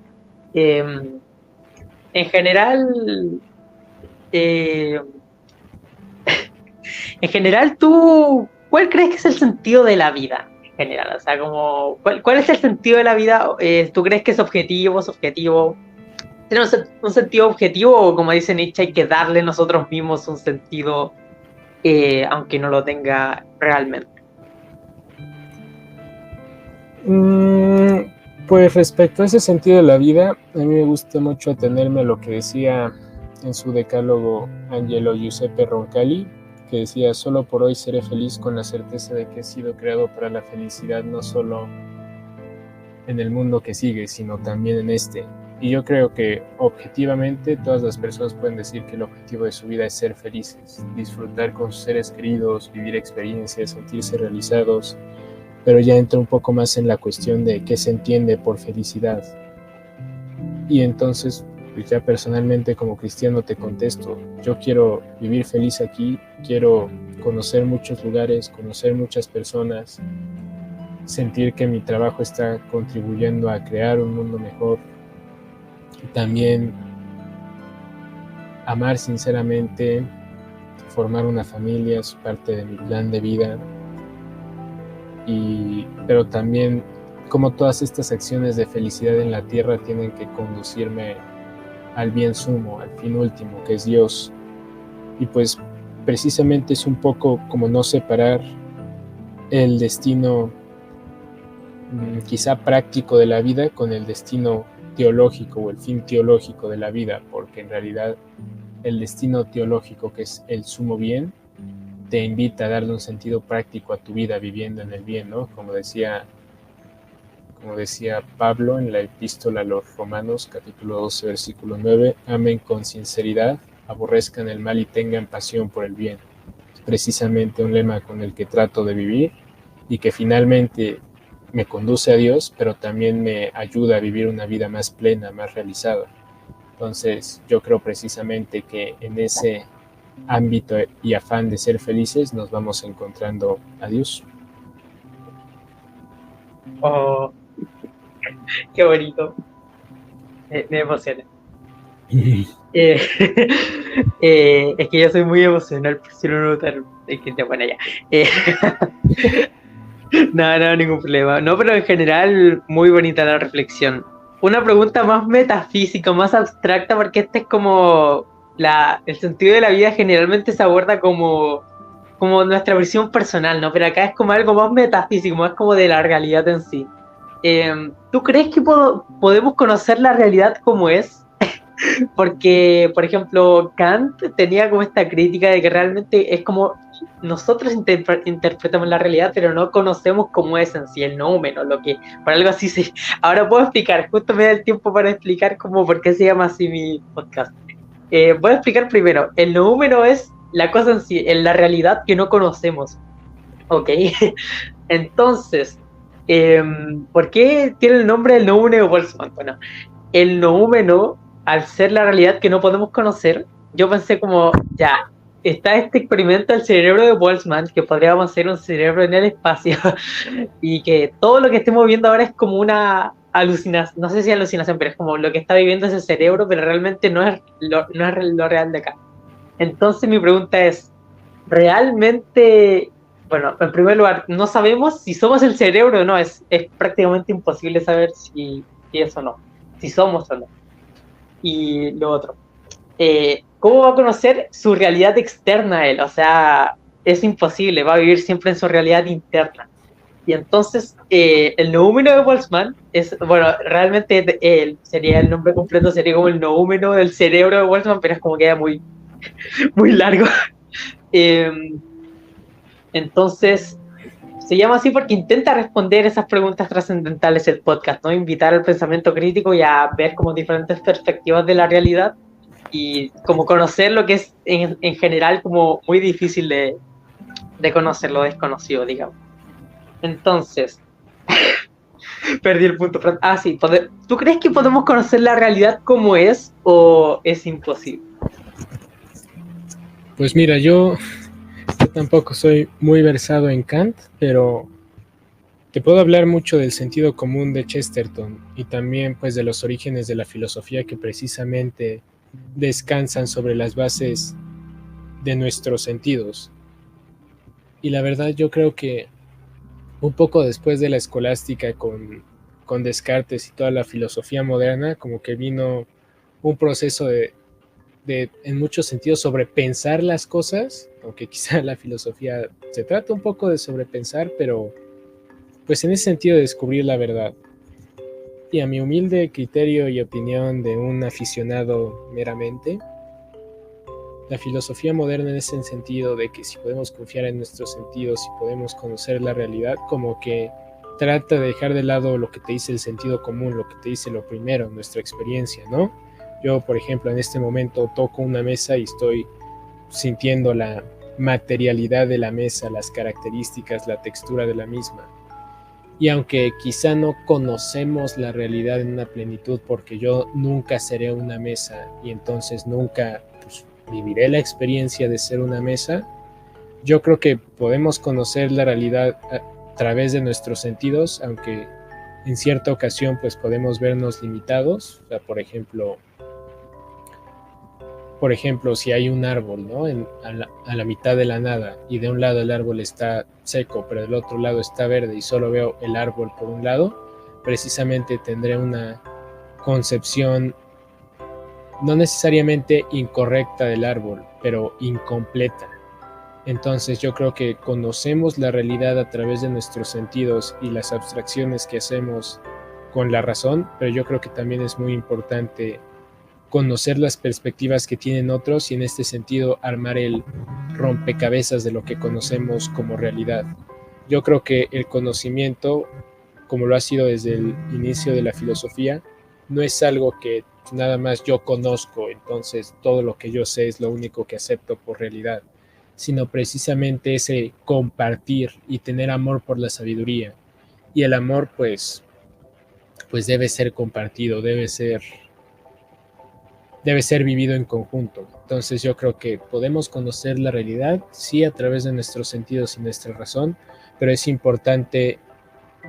En general, ¿tú cuál crees que es el sentido de la vida? En general, o sea, como, ¿cuál es el sentido de la vida? ¿Tú crees que es objetivo, subjetivo? ¿Tiene un sentido objetivo o, como dice Nietzsche, hay que darle nosotros mismos un sentido, aunque no lo tenga realmente? Pues respecto a ese sentido de la vida, a mí me gusta mucho atenerme a lo que decía en su decálogo Angelo Giuseppe Roncalli, que decía: solo por hoy seré feliz con la certeza de que he sido creado para la felicidad, no solo en el mundo que sigue, sino también en este. Y yo creo que objetivamente todas las personas pueden decir que el objetivo de su vida es ser felices, disfrutar con sus seres queridos, vivir experiencias, sentirse realizados, pero ya entra un poco más en la cuestión de qué se entiende por felicidad. Y entonces, pues ya personalmente como cristiano te contesto: yo quiero vivir feliz aquí, quiero conocer muchos lugares, conocer muchas personas, sentir que mi trabajo está contribuyendo a crear un mundo mejor. Y también amar sinceramente, formar una familia es parte de mi plan de vida. Pero también como todas estas acciones de felicidad en la tierra tienen que conducirme al bien sumo, al fin último, que es Dios. Y pues precisamente es un poco como no separar el destino quizá práctico de la vida con el destino teológico o el fin teológico de la vida, porque en realidad el destino teológico, que es el sumo bien, te invita a darle un sentido práctico a tu vida viviendo en el bien, ¿no? Como decía Pablo en la epístola a los Romanos, capítulo 12, versículo 9, amen con sinceridad, aborrezcan el mal y tengan pasión por el bien. Es precisamente un lema con el que trato de vivir y que finalmente me conduce a Dios, pero también me ayuda a vivir una vida más plena, más realizada. Entonces, yo creo precisamente que en ese ámbito y afán de ser felices nos vamos encontrando a Dios. Oh, qué bonito. Me emociona. Es que yo soy muy emocional, por si no lo notaron. Es que bueno, ya. No, ningún problema. No, pero en general, muy bonita la reflexión. Una pregunta más metafísica, más abstracta, porque este es como el sentido de la vida generalmente se aborda como nuestra versión personal, ¿no? Pero acá es como algo más metafísico, más como de la realidad en sí. ¿Tú crees que podemos conocer la realidad como es? Porque, por ejemplo, Kant tenía como esta crítica de que realmente es como nosotros interpretamos la realidad, pero no conocemos cómo es en sí el noumeno, lo que por algo así se... Ahora puedo explicar, justo me da el tiempo para explicar por qué se llama así mi podcast. Voy a explicar primero, el noumeno es la cosa en sí, en la realidad que no conocemos, ¿ok? Entonces, ¿por qué tiene el nombre del noumeno de Boltzmann? Bueno, el noumeno, al ser la realidad que no podemos conocer, yo pensé como, ya, está este experimento del cerebro de Boltzmann, que podríamos hacer un cerebro en el espacio, y que todo lo que estemos viendo ahora es como una alucinación, no sé si alucinación, pero es como lo que está viviendo ese cerebro, pero realmente no es lo real de acá. Entonces mi pregunta es, ¿realmente, bueno, en primer lugar, no sabemos si somos el cerebro o no? Es prácticamente imposible saber si es o no, si somos o no. Y lo otro, ¿cómo va a conocer su realidad externa él? O sea, es imposible, va a vivir siempre en su realidad interna. Y entonces, el noúmeno de Boltzmann es, bueno, realmente sería el nombre completo, sería como el noúmeno del cerebro de Boltzmann, pero es como queda muy, muy largo. Entonces, se llama así porque intenta responder esas preguntas trascendentales el podcast, ¿no? Invitar al pensamiento crítico y a ver como diferentes perspectivas de la realidad y como conocer lo que es en general como muy difícil de conocer, lo desconocido, digamos. Entonces, perdí el punto. Sí, ¿tú crees que podemos conocer la realidad como es o es imposible? Pues mira, yo tampoco soy muy versado en Kant, pero te puedo hablar mucho del sentido común de Chesterton y también pues de los orígenes de la filosofía que precisamente descansan sobre las bases de nuestros sentidos. Y la verdad yo creo que un poco después de la escolástica con Descartes y toda la filosofía moderna, como que vino un proceso de en muchos sentidos sobrepensar las cosas, aunque quizá la filosofía se trata un poco de sobrepensar, pero pues en ese sentido de descubrir la verdad. Y a mi humilde criterio y opinión de un aficionado meramente, la filosofía moderna en ese sentido de que si podemos confiar en nuestros sentidos, si podemos conocer la realidad, como que trata de dejar de lado lo que te dice el sentido común, lo que te dice lo primero, nuestra experiencia, ¿no? Yo, por ejemplo, en este momento toco una mesa y estoy sintiendo la materialidad de la mesa, las características, la textura de la misma. Y aunque quizá no conocemos la realidad en una plenitud, porque yo nunca seré una mesa y entonces nunca viviré la experiencia de ser una mesa, yo creo que podemos conocer la realidad a través de nuestros sentidos, aunque en cierta ocasión pues podemos vernos limitados. O sea, por ejemplo, si hay un árbol, ¿no? A la mitad de la nada, y de un lado el árbol está seco, pero del otro lado está verde y solo veo el árbol por un lado, precisamente tendré una concepción no necesariamente incorrecta del árbol, pero incompleta. Entonces yo creo que conocemos la realidad a través de nuestros sentidos y las abstracciones que hacemos con la razón, pero yo creo que también es muy importante conocer las perspectivas que tienen otros y en este sentido armar el rompecabezas de lo que conocemos como realidad. Yo creo que el conocimiento, como lo ha sido desde el inicio de la filosofía, no es algo que nada más yo conozco, entonces todo lo que yo sé es lo único que acepto por realidad, sino precisamente ese compartir y tener amor por la sabiduría. Y el amor pues debe ser compartido, debe ser vivido en conjunto. Entonces yo creo que podemos conocer la realidad, sí, a través de nuestros sentidos y nuestra razón, pero es importante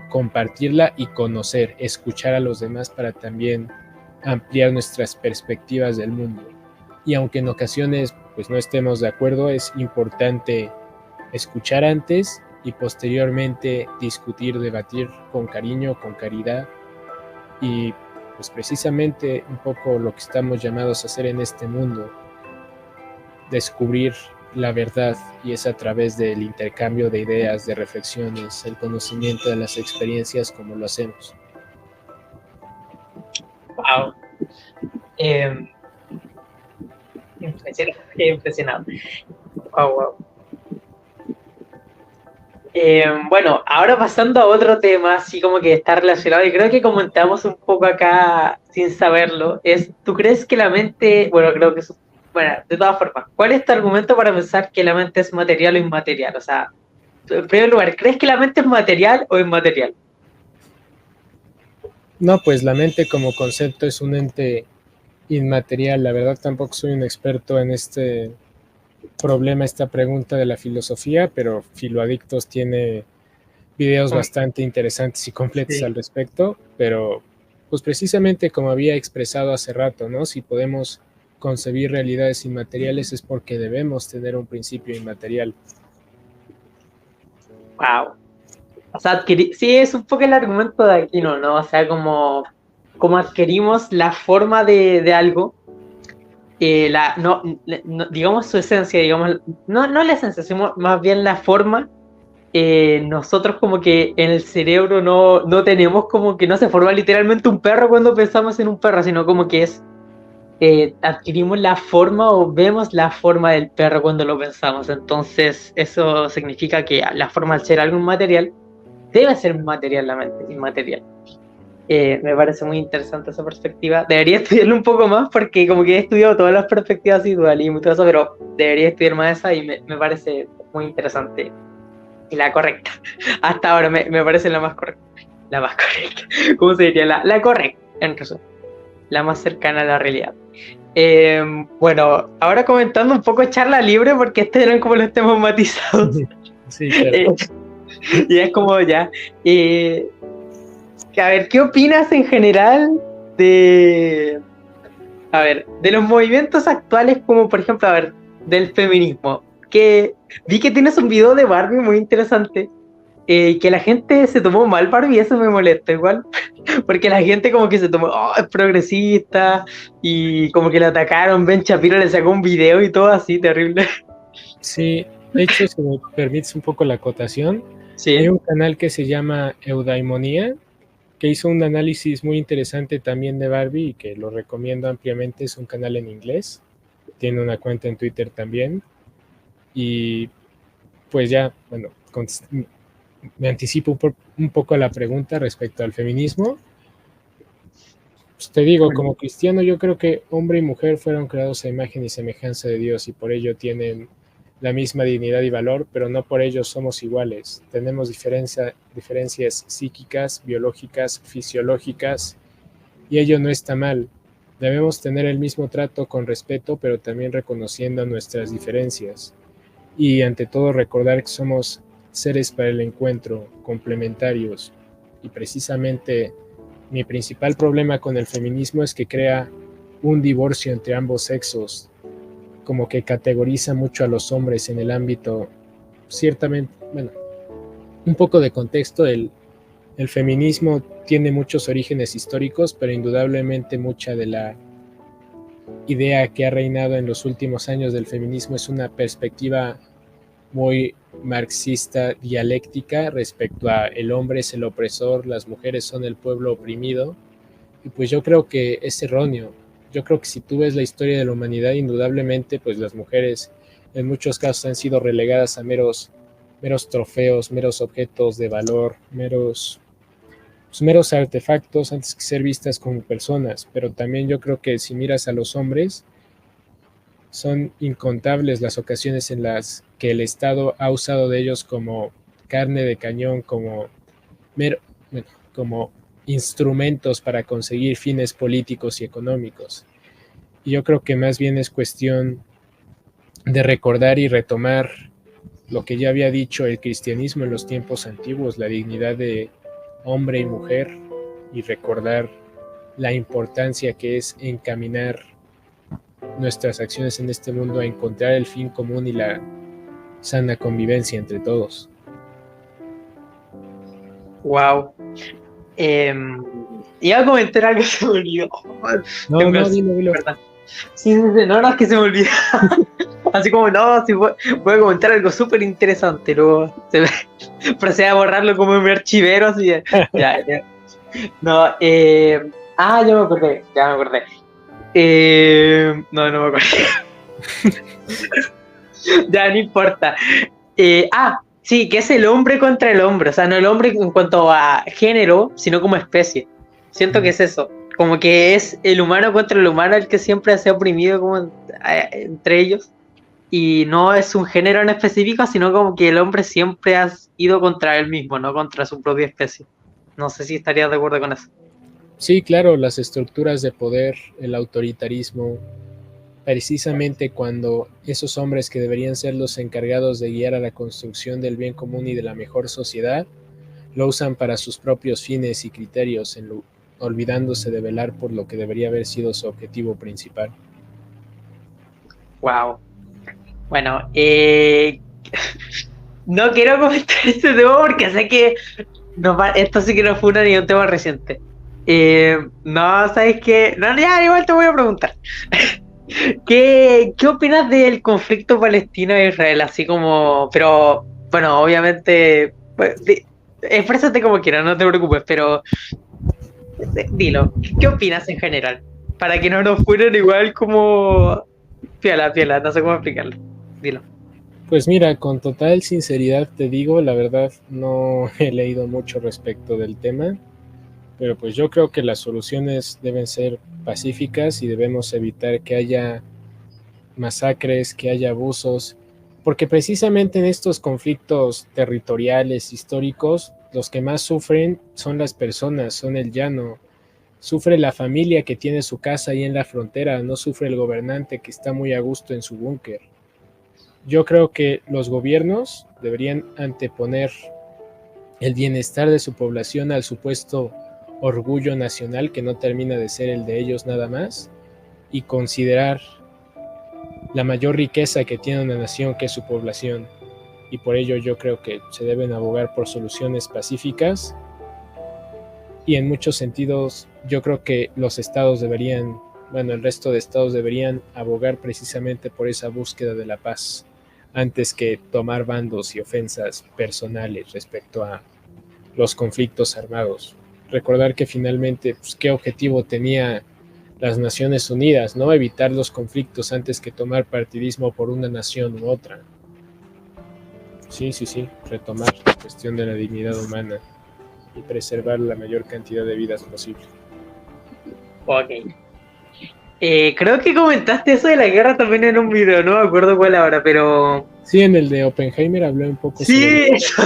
compartirla y conocer, escuchar a los demás para también ampliar nuestras perspectivas del mundo. Y aunque en ocasiones pues no estemos de acuerdo, es importante escuchar antes y posteriormente discutir, debatir con cariño, con caridad y pues precisamente un poco lo que estamos llamados a hacer en este mundo, descubrir la verdad, y es a través del intercambio de ideas, de reflexiones, el conocimiento de las experiencias como lo hacemos. Wow. Impresionado. Wow, wow. Bueno, ahora pasando a otro tema, así como que está relacionado, y creo que comentamos un poco acá sin saberlo, es, ¿tú crees que la mente, bueno, creo que, bueno, de todas formas, ¿cuál es tu argumento para pensar que la mente es material o inmaterial? O sea, en primer lugar, ¿crees que la mente es material o inmaterial? No, pues la mente como concepto es un ente inmaterial. La verdad tampoco soy un experto en este problema, esta pregunta de la filosofía, pero Filoadictos tiene videos bastante interesantes y completos Sí. al respecto, pero pues precisamente como había expresado hace rato, ¿no? Si podemos concebir realidades inmateriales es porque debemos tener un principio inmaterial. Wow. O sea, sí, es un poco el argumento de Aquino, ¿no? O sea, como adquirimos la forma de algo, digamos su esencia, digamos, no la esencia, sino más bien la forma, nosotros como que en el cerebro no tenemos como que no se forma literalmente un perro cuando pensamos en un perro, sino como que es, adquirimos la forma o vemos la forma del perro cuando lo pensamos. Entonces eso significa que la forma al ser algo inmaterial, debe ser material la mente, inmaterial. Me parece muy interesante esa perspectiva. Debería estudiarlo un poco más porque como que he estudiado todas las perspectivas y dualismo y todo eso, pero debería estudiar más esa y me parece muy interesante y la correcta. Hasta ahora me parece la más correcta. La más correcta. ¿Cómo se diría? La correcta, en resumen. La más cercana a la realidad. Bueno, ahora comentando un poco charla libre porque estos eran como los temas matizados. Sí, claro. Y es como ya... a ver, ¿qué opinas en general de, a ver, de los movimientos actuales como por ejemplo, a ver, del feminismo? Que vi que tienes un video de Barbie muy interesante, que la gente se tomó mal Barbie, eso me molesta igual, porque la gente como que se tomó, oh, es progresista, y como que le atacaron, Ben Shapiro le sacó un video y todo así, terrible. Sí, de hecho, si me permites un poco la acotación, Sí. hay un canal que se llama Eudaimonía, que hizo un análisis muy interesante también de Barbie y que lo recomiendo ampliamente. Es un canal en inglés, tiene una cuenta en Twitter también. Y pues ya, bueno, me anticipo un poco a la pregunta respecto al feminismo. Pues te digo, como cristiano, yo creo que hombre y mujer fueron creados a imagen y semejanza de Dios y por ello tienen la misma dignidad y valor, pero no por ello somos iguales. Tenemos diferencias psíquicas, biológicas, fisiológicas, y ello no está mal. Debemos tener el mismo trato con respeto, pero también reconociendo nuestras diferencias. y ante todo recordar que somos seres para el encuentro, complementarios, y precisamente mi principal problema con el feminismo es que crea un divorcio entre ambos sexos, como que categoriza mucho a los hombres en el ámbito, ciertamente, bueno, un poco de contexto, el feminismo tiene muchos orígenes históricos, pero indudablemente mucha de la idea que ha reinado en los últimos años del feminismo es una perspectiva muy marxista dialéctica respecto a el hombre es el opresor, las mujeres son el pueblo oprimido, y pues yo creo que es erróneo. Yo creo que si tú ves la historia de la humanidad, indudablemente pues las mujeres en muchos casos han sido relegadas a meros trofeos, meros objetos de valor, meros artefactos antes que ser vistas como personas. Pero también yo creo que si miras a los hombres, son incontables las ocasiones en las que el Estado ha usado de ellos como carne de cañón, como instrumentos para conseguir fines políticos y económicos. Y yo creo que más bien es cuestión de recordar y retomar lo que ya había dicho el cristianismo en los tiempos antiguos, la dignidad de hombre y mujer, y recordar la importancia que es encaminar nuestras acciones en este mundo a encontrar el fin común y la sana convivencia entre todos. Wow. Iba a comentar algo que se me olvidó. No, dilo. Sí, no, es que se me olvidó. Así como, no, sí, voy a comentar algo súper interesante. Luego procede a borrarlo como en mi archivero. Así ya. No, ya me acordé. No me acuerdo. Ya, no importa. Sí, que es el hombre contra el hombre. O sea, no el hombre en cuanto a género, sino como especie. Siento que es eso. Como que es el humano contra el humano el que siempre se ha oprimido como entre ellos. Y no es un género en específico, sino como que el hombre siempre ha ido contra él mismo, no contra su propia especie. No sé si estarías de acuerdo con eso. Sí, claro, las estructuras de poder, el autoritarismo, precisamente cuando esos hombres que deberían ser los encargados de guiar a la construcción del bien común y de la mejor sociedad, lo usan para sus propios fines y criterios, olvidándose de velar por lo que debería haber sido su objetivo principal. Wow. Bueno, no quiero comentar este tema porque sé que esto sí que no fue ni un tema reciente. No, ¿sabes qué? No, ya, igual te voy a preguntar. ¿Qué opinas del conflicto palestino-israel? Así como, pero, bueno, obviamente, pues, exprésate como quieras, no te preocupes, pero dilo, ¿qué opinas en general? Para que no nos fueran igual como piola, no sé cómo explicarlo. Dilo. Pues mira, con total sinceridad te digo, la verdad no he leído mucho respecto del tema, pero pues yo creo que las soluciones deben ser pacíficas y debemos evitar que haya masacres, que haya abusos, porque precisamente en estos conflictos territoriales, históricos, los que más sufren son las personas, son el llano. Sufre la familia que tiene su casa ahí en la frontera, no sufre el gobernante que está muy a gusto en su búnker. Yo creo que los gobiernos deberían anteponer el bienestar de su población al supuesto orgullo nacional que no termina de ser el de ellos nada más, y considerar la mayor riqueza que tiene una nación, que es su población. Y por ello yo creo que se deben abogar por soluciones pacíficas, y en muchos sentidos yo creo que los estados deberían, el resto de estados deberían abogar precisamente por esa búsqueda de la paz, antes que tomar bandos y ofensas personales respecto a los conflictos armados. Recordar que finalmente, pues, ¿qué objetivo tenía las Naciones Unidas? ¿No? Evitar los conflictos antes que tomar partidismo por una nación u otra. Sí, retomar la cuestión de la dignidad humana y preservar la mayor cantidad de vidas posible. Ok. Creo que comentaste eso de la guerra también en un video, no me acuerdo cuál ahora, pero... Sí, en el de Oppenheimer hablé un poco sobre eso.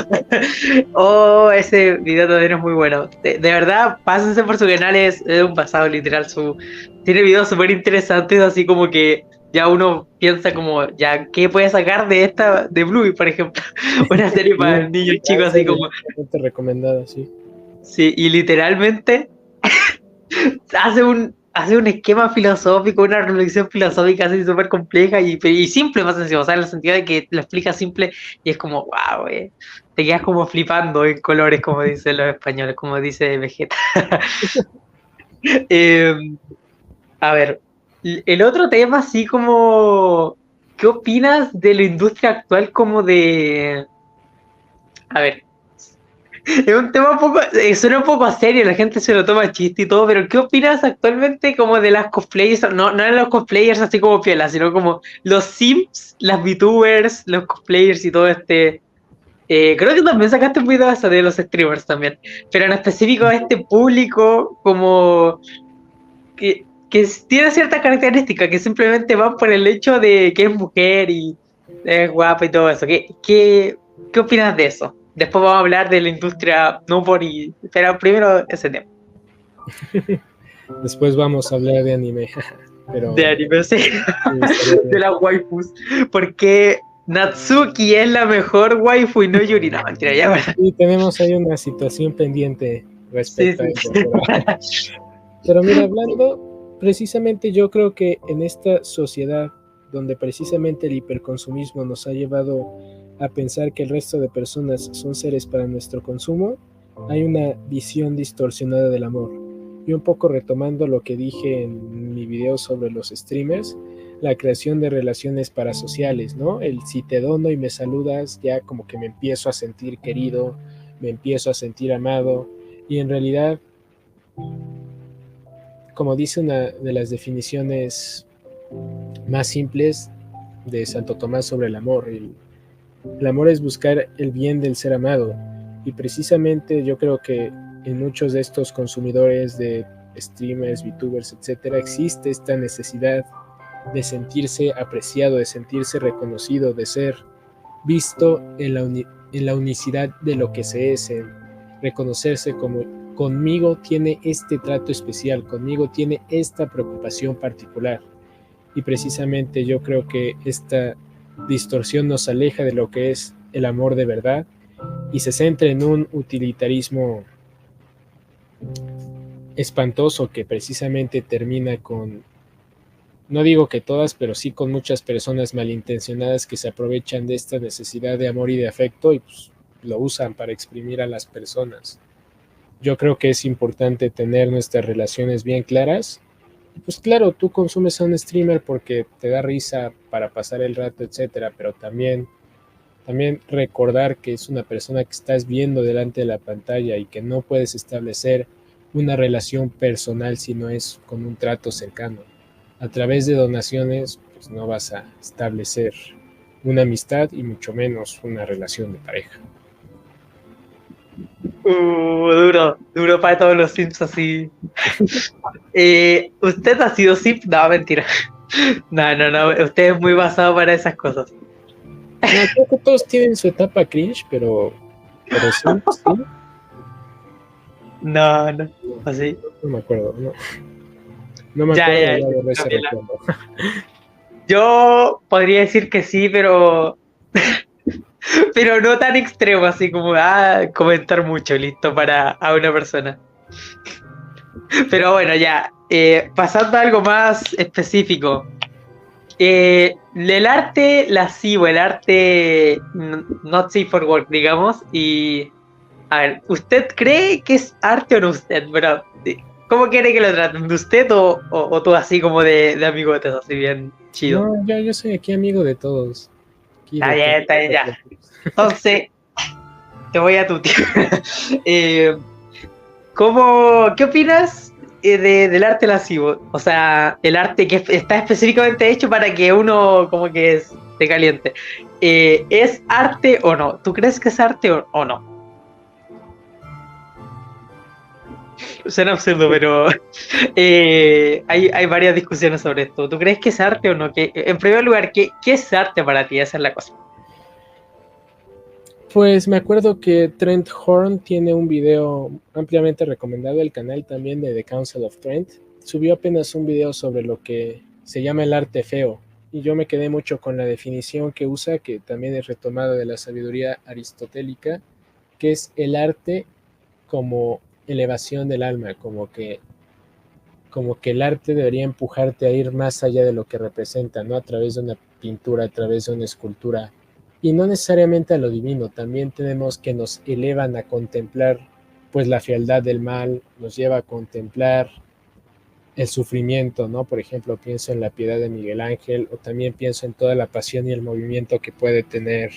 Ese video también es muy bueno. De verdad, pásense por su canal, es un pasado literal. Tiene videos súper interesantes, así como que ya uno piensa como, ya, ¿qué puede sacar de esta, de Bluey, por ejemplo? Una serie para niños chicos así como, recomendada, sí. sí, y literalmente hace un esquema filosófico, una reflexión filosófica así súper compleja y simple más encima, o sea, en el sentido de que lo explica simple y es como, wow, te quedas como flipando en colores, como dicen los españoles, como dice Vegeta. Eh, a ver, el otro tema así como, ¿qué opinas de la industria actual como de... A ver, es un tema un poco, suena un poco serio, la gente se lo toma chiste y todo, pero ¿qué opinas actualmente como de las cosplayers? No, no de los cosplayers así como piola, sino como los sims, las VTubers, los cosplayers y todo este... creo que también sacaste un video de eso de los streamers también, pero en específico a este público como que tiene ciertas características que simplemente van por el hecho de que es mujer y es guapa y todo eso. ¿Qué opinas de eso? Después vamos a hablar de la industria no por y... Pero primero ese tema. Después vamos a hablar de anime. Pero, de anime, sí. De las waifus. Porque Natsuki es la mejor waifu y no Yuri. No, mentira, ya verdad. Y tenemos ahí una situación pendiente respecto a eso. Sí. Pero mira, hablando, precisamente yo creo que en esta sociedad donde precisamente el hiperconsumismo nos ha llevado a pensar que el resto de personas son seres para nuestro consumo, hay una visión distorsionada del amor. Y un poco retomando lo que dije en mi video sobre los streamers, la creación de relaciones parasociales, ¿no? El si te dono y me saludas, ya como que me empiezo a sentir querido, me empiezo a sentir amado, y en realidad, como dice una de las definiciones más simples de Santo Tomás sobre el amor, el amor es buscar el bien del ser amado, y precisamente yo creo que en muchos de estos consumidores de streamers, VTubers, etcétera, existe esta necesidad de sentirse apreciado, de sentirse reconocido, de ser visto en la unicidad de lo que se es, en reconocerse como conmigo tiene este trato especial, conmigo tiene esta preocupación particular. Y precisamente yo creo que esta distorsión nos aleja de lo que es el amor de verdad y se centra en un utilitarismo espantoso que precisamente termina con, no digo que todas, pero sí con muchas personas malintencionadas que se aprovechan de esta necesidad de amor y de afecto y pues lo usan para exprimir a las personas. Yo creo que es importante tener nuestras relaciones bien claras. Pues claro, tú consumes a un streamer porque te da risa para pasar el rato, etcétera, pero también recordar que es una persona que estás viendo delante de la pantalla y que no puedes establecer una relación personal si no es con un trato cercano. A través de donaciones, pues no vas a establecer una amistad y mucho menos una relación de pareja. Duro para todos los sims así. ¿Usted ha sido simp? No, mentira. No, usted es muy basado para esas cosas. No, creo que todos tienen su etapa cringe, pero sí. No, así. No me acuerdo, no me acuerdo de ese recuerdo. Yo podría decir que sí, pero no tan extremo, así como comentar mucho, listo, a una persona. Pero bueno, ya, pasando a algo más específico. El arte lascivo, el arte not safe for work, digamos, y a ver, ¿usted cree que es arte o no usted? Pero, ¿cómo quiere que lo traten? ¿De usted o tú así como de amigotes, así bien chido? No, yo soy aquí amigo de todos. Está bien, ya. Entonces, te voy a tu tío. ¿Qué opinas del arte lascivo? O sea, el arte que está específicamente hecho para que uno como que esté caliente. ¿Es arte o no? ¿Tú crees que es arte o no? Suena absurdo, pero hay varias discusiones sobre esto. ¿Tú crees que es arte o no? En primer lugar, ¿qué es arte para ti? Esa es la cosa. Pues me acuerdo que Trent Horn tiene un video ampliamente recomendado del canal también de The Council of Trent. Subió apenas un video sobre lo que se llama el arte feo y yo me quedé mucho con la definición que usa, que también es retomada de la sabiduría aristotélica, que es el arte como elevación del alma, como que el arte debería empujarte a ir más allá de lo que representa, ¿no? A través de una pintura, a través de una escultura, y no necesariamente a lo divino, también tenemos que nos elevan a contemplar pues la fealdad del mal, nos lleva a contemplar el sufrimiento, ¿no? Por ejemplo, pienso en la piedad de Miguel Ángel, o también pienso en toda la pasión y el movimiento que puede tener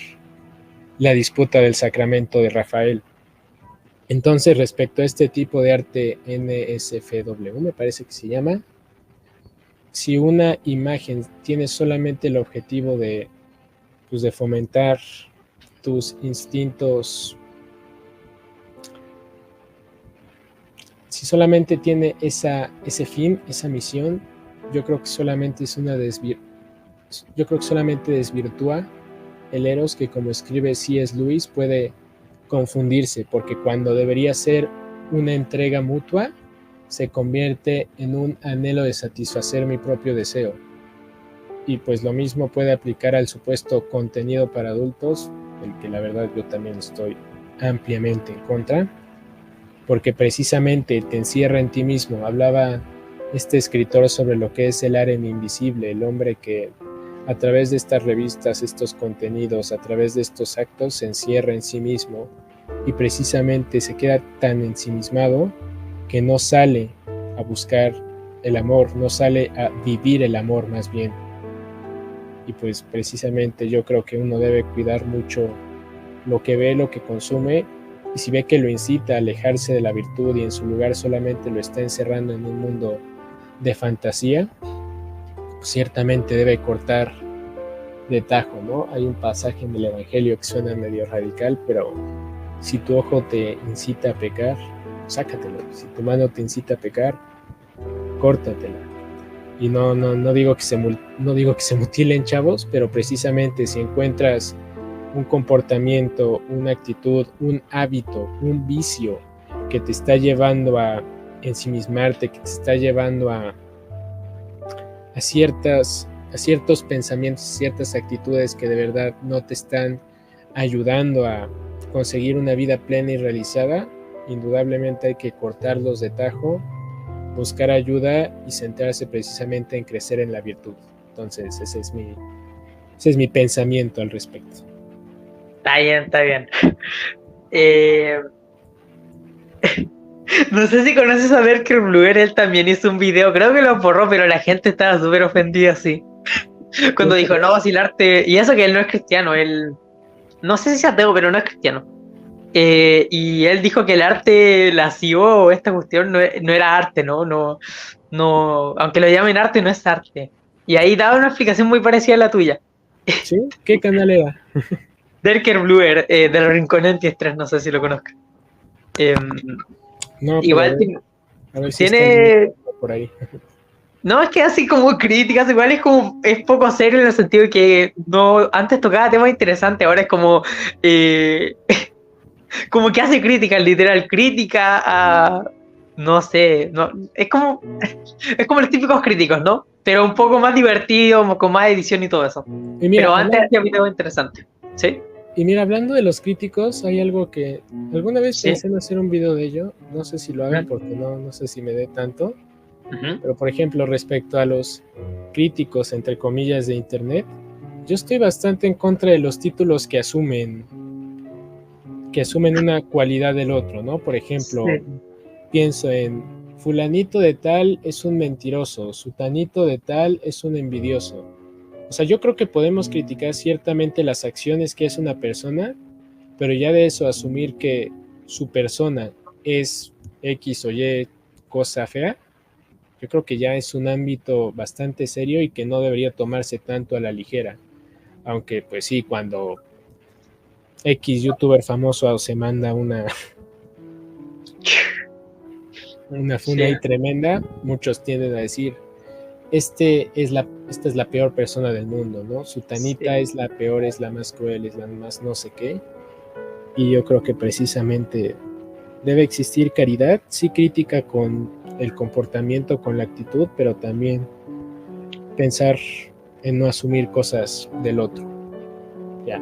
la disputa del sacramento de Rafael. Entonces, respecto a este tipo de arte NSFW, me parece que se llama, si una imagen tiene solamente el objetivo de, pues, de fomentar tus instintos, si solamente tiene ese fin, esa misión, yo creo que solamente desvirtúa el eros, que, como escribe C.S. Lewis, puede confundirse, porque cuando debería ser una entrega mutua, se convierte en un anhelo de satisfacer mi propio deseo. Y pues lo mismo puede aplicar al supuesto contenido para adultos, el que la verdad yo también estoy ampliamente en contra, porque precisamente te encierra en ti mismo. Hablaba este escritor sobre lo que es el harem invisible, el hombre que a través de estas revistas, estos contenidos, a través de estos actos, se encierra en sí mismo y precisamente se queda tan ensimismado que no sale a buscar el amor, no sale a vivir el amor más bien. Y pues precisamente yo creo que uno debe cuidar mucho lo que ve, lo que consume, y si ve que lo incita a alejarse de la virtud y en su lugar solamente lo está encerrando en un mundo de fantasía, ciertamente debe cortar de tajo, ¿no? Hay un pasaje en el Evangelio que suena medio radical, pero si tu ojo te incita a pecar, sácatelo. Si tu mano te incita a pecar, córtatela. Y no digo que se mutilen, chavos, pero precisamente si encuentras un comportamiento, una actitud, un hábito, un vicio que te está llevando a ensimismarte, que te está llevando a ciertos pensamientos, ciertas actitudes que de verdad no te están ayudando a conseguir una vida plena y realizada, indudablemente hay que cortarlos de tajo, buscar ayuda y centrarse precisamente en crecer en la virtud. Entonces ese es mi pensamiento al respecto. Está bien. No sé si conoces a Derker Bluer, él también hizo un video, creo que lo borró, pero la gente estaba súper ofendida así. Cuando dijo, no, si el arte... Y eso que él no es cristiano, él... No sé si es ateo, pero no es cristiano. Y él dijo que el arte lascivo, esta cuestión, no era arte, ¿no? Aunque lo llamen arte, no es arte. Y ahí daba una explicación muy parecida a la tuya. ¿Sí? ¿Qué canal era? Derker Bluer, del Rincón Antiestrés, no sé si lo conozco. No, igual a ver si tiene... por ahí. No, es que así como críticas, igual es poco serio en el sentido de que no, antes tocaba temas interesantes, ahora es como como que hace crítica, literal, crítica a, no sé, no, es como los típicos críticos, ¿no? Pero un poco más divertido, con más edición y todo eso. Y mira, pero antes hacía videos interesantes, ¿sí? Y mira, hablando de los críticos, hay algo que alguna vez ¿Sí? pensé en hacer un video de ello, no sé si lo hagan porque no sé si me dé tanto, pero por ejemplo, respecto a los críticos, entre comillas, de internet, yo estoy bastante en contra de los títulos que asumen una cualidad del otro, ¿no? Por ejemplo, pienso en fulanito de tal es un mentiroso, sutanito de tal es un envidioso. O sea, yo creo que podemos criticar ciertamente las acciones que hace una persona, pero ya de eso asumir que su persona es X o Y cosa fea, yo creo que ya es un ámbito bastante serio y que no debería tomarse tanto a la ligera. Aunque, pues sí, cuando X youtuber famoso se manda una funa ahí tremenda, muchos tienden a decir, esta es la peor persona del mundo, ¿no? Sutanita es la peor, es la más cruel, es la más no sé qué. Y yo creo que precisamente debe existir caridad, sí, crítica con el comportamiento, con la actitud, pero también pensar en no asumir cosas del otro. Ya.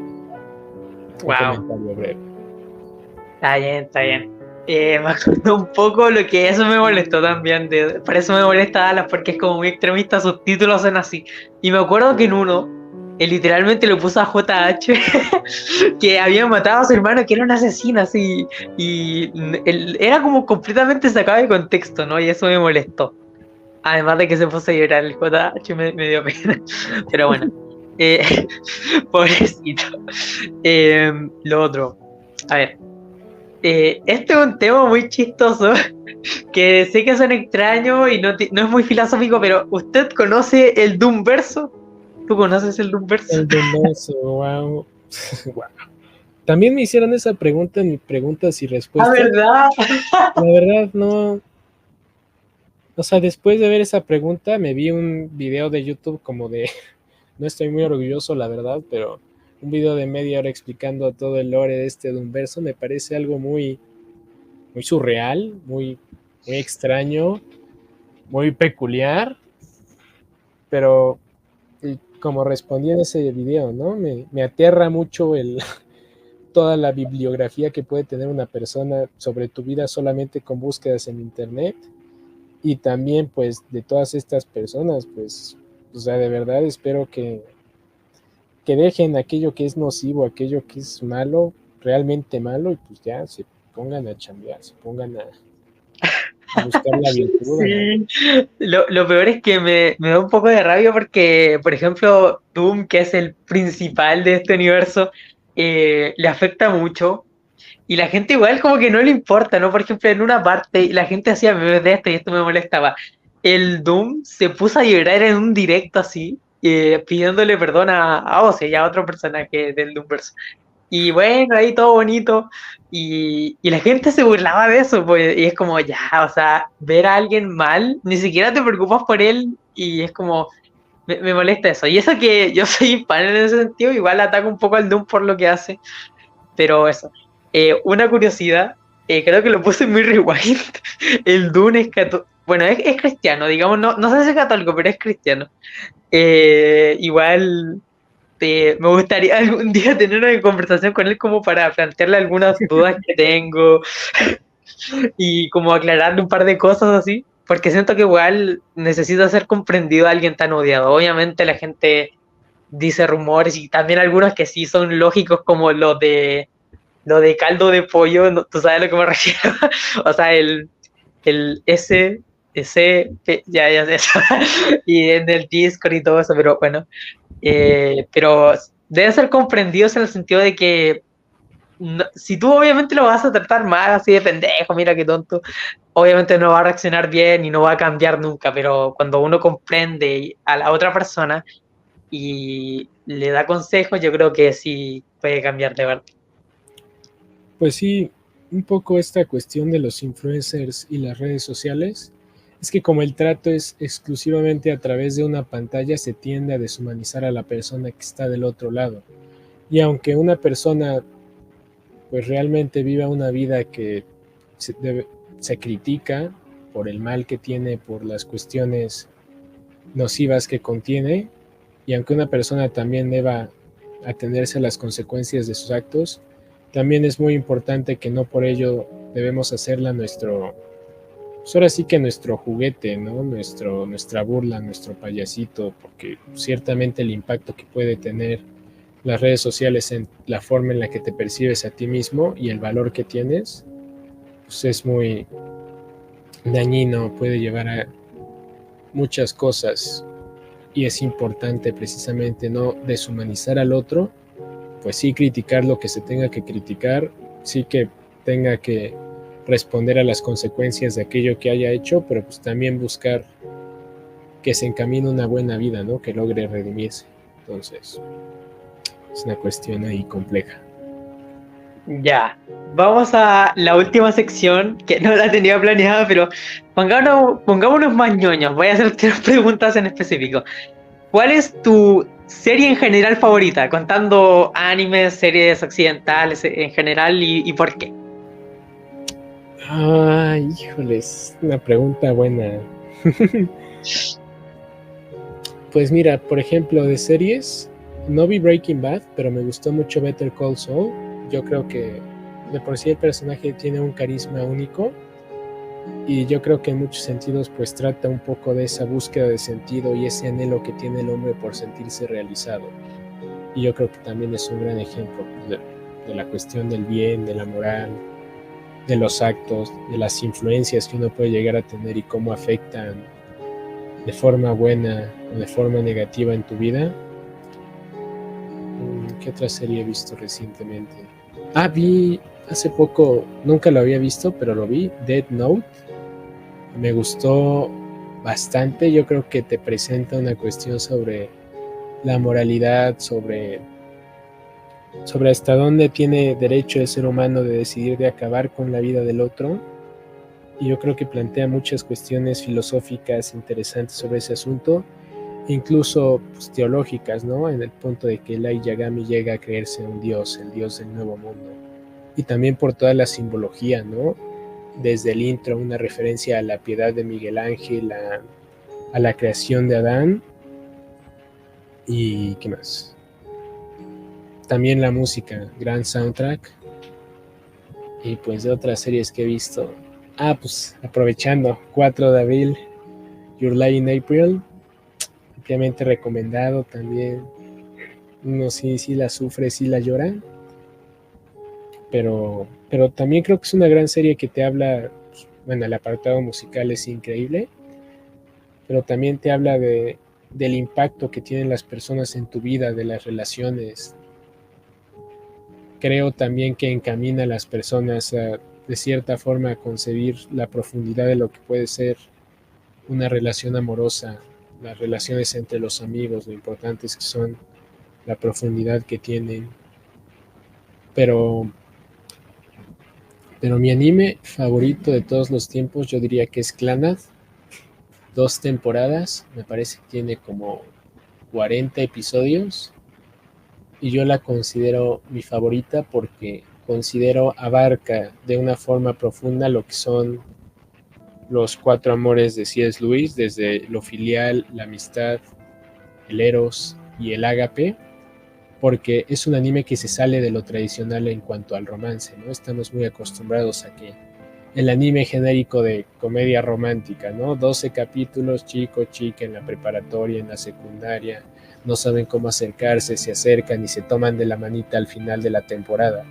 Wow. Un comentario breve. Está bien, está bien. Me acuerdo un poco lo que eso me molestó también. Por eso me molesta Dallas, porque es como muy extremista, sus títulos son así. Y me acuerdo que en uno, él literalmente le puso a JH que había matado a su hermano, que era un asesino así. Y él era como completamente sacado de contexto, ¿no? Y eso me molestó. Además de que se puso a llorar el JH, me dio pena. Pero bueno, pobrecito. Lo otro, a ver. Este es un tema muy chistoso que sé que son extraños y no es muy filosófico, pero ¿usted conoce el Doomverso? ¿Tú conoces el Doomverso? El Doomverso, wow. Wow. También me hicieron esa pregunta en preguntas y respuestas. ¿Verdad? La verdad, no. O sea, después de ver esa pregunta, me vi un video de YouTube como de. No estoy muy orgulloso, la verdad, pero un video de media hora explicando todo el lore de este Doomverso me parece algo muy, muy surreal, muy extraño, muy peculiar, pero como respondí en ese video, ¿no? Me aterra mucho toda la bibliografía que puede tener una persona sobre tu vida solamente con búsquedas en internet, y también pues de todas estas personas, pues, o sea, de verdad espero que dejen aquello que es nocivo, aquello que es malo, realmente malo, y pues ya se pongan a chambear, se pongan a buscar la virtud, ¿no? Sí, lo peor es que me da un poco de rabia porque, por ejemplo, Doom, que es el principal de este universo, le afecta mucho. Y la gente igual como que no le importa, ¿no? Por ejemplo, en una parte la gente hacía memes de esto y esto me molestaba. El Doom se puso a llorar en un directo así, pidiéndole perdón a Ozzy y a otro personaje del Doomverse. Y bueno, ahí todo bonito. Y la gente se burlaba de eso, pues, y es como ya, o sea, ver a alguien mal, ni siquiera te preocupas por él, y es como, me molesta eso. Y eso que yo soy fan en ese sentido, igual ataco un poco al Doom por lo que hace. Pero eso. Una curiosidad, creo que lo puse en mi rewind. El Dune es bueno, es cristiano, digamos, no sé si es católico, pero es cristiano. Igual me gustaría algún día tener una conversación con él como para plantearle algunas dudas que tengo y como aclararle un par de cosas así, porque siento que igual necesita ser comprendido a alguien tan odiado. Obviamente la gente dice rumores y también algunos que sí son lógicos como lo de caldo de pollo, tú sabes a lo que me refiero. O sea, el ya sé eso. Y en el Discord y todo eso, pero bueno. Pero deben ser comprendidos en el sentido de que si tú obviamente lo vas a tratar mal, así de pendejo, mira qué tonto, obviamente no va a reaccionar bien y no va a cambiar nunca, pero cuando uno comprende a la otra persona y le da consejos, yo creo que sí puede cambiar de verdad. Pues sí, un poco esta cuestión de los influencers y las redes sociales, es que como el trato es exclusivamente a través de una pantalla, se tiende a deshumanizar a la persona que está del otro lado. Y aunque una persona pues realmente viva una vida que se critica por el mal que tiene, por las cuestiones nocivas que contiene, y aunque una persona también deba atenerse a las consecuencias de sus actos, también es muy importante que no por ello debemos hacerla nuestro, pues ahora sí que nuestro juguete, ¿no? Nuestra burla, nuestro payasito, porque ciertamente el impacto que puede tener las redes sociales en la forma en la que te percibes a ti mismo y el valor que tienes, pues es muy dañino, puede llevar a muchas cosas, y es importante precisamente no deshumanizar al otro, pues sí criticar lo que se tenga que criticar, sí que tenga que responder a las consecuencias de aquello que haya hecho, pero pues también buscar que se encamine una buena vida, ¿no? Que logre redimirse. Entonces, es una cuestión ahí compleja. Ya, vamos a la última sección, que no la tenía planeada, pero pongámonos más ñoños. Voy a hacer 3 preguntas en específico. ¿Cuál es tu serie en general favorita? Contando animes, series occidentales en general y por qué. Ay, híjoles, una pregunta buena. Pues mira, por ejemplo, de series, no vi Breaking Bad, pero me gustó mucho Better Call Saul. Yo creo que de por sí el personaje tiene un carisma único y yo creo que en muchos sentidos pues trata un poco de esa búsqueda de sentido y ese anhelo que tiene el hombre por sentirse realizado. Y yo creo que también es un gran ejemplo de la cuestión del bien, de la moral, de los actos, de las influencias que uno puede llegar a tener y cómo afectan de forma buena o de forma negativa en tu vida. ¿Qué otra serie he visto recientemente? Vi hace poco, nunca lo había visto, pero lo vi, Death Note. Me gustó bastante. Yo creo que te presenta una cuestión sobre la moralidad, sobre hasta dónde tiene derecho el ser humano de decidir de acabar con la vida del otro. Y yo creo que plantea muchas cuestiones filosóficas interesantes sobre ese asunto, incluso pues, teológicas, ¿no? En el punto de que Light Yagami llega a creerse un dios, el dios del nuevo mundo. Y también por toda la simbología, ¿no? Desde el intro, una referencia a la piedad de Miguel Ángel, a la creación de Adán. ¿Y qué más? También la música, gran soundtrack. Y pues de otras series que he visto. Pues aprovechando, 4 de abril, Your Lie in April, ampliamente recomendado también. Uno sí la sufre, sí la llora, pero también creo que es una gran serie que te habla, bueno, el apartado musical es increíble, pero también te habla del impacto que tienen las personas en tu vida, de las relaciones. Creo también que encamina a las personas a, de cierta forma, a concebir la profundidad de lo que puede ser una relación amorosa, las relaciones entre los amigos, lo importantes que son, la profundidad que tienen. Pero mi anime favorito de todos los tiempos yo diría que es Clannad. 2 temporadas, me parece que tiene como 40 episodios y yo la considero mi favorita porque considero abarca de una forma profunda lo que son los 4 amores de C.S. Lewis, desde lo filial, la amistad, el eros y el ágape, porque es un anime que se sale de lo tradicional en cuanto al romance, ¿no? Estamos muy acostumbrados a que el anime genérico de comedia romántica, ¿no? 12 capítulos, chico, chica en la preparatoria, en la secundaria, no saben cómo acercarse, se acercan y se toman de la manita al final de la temporada.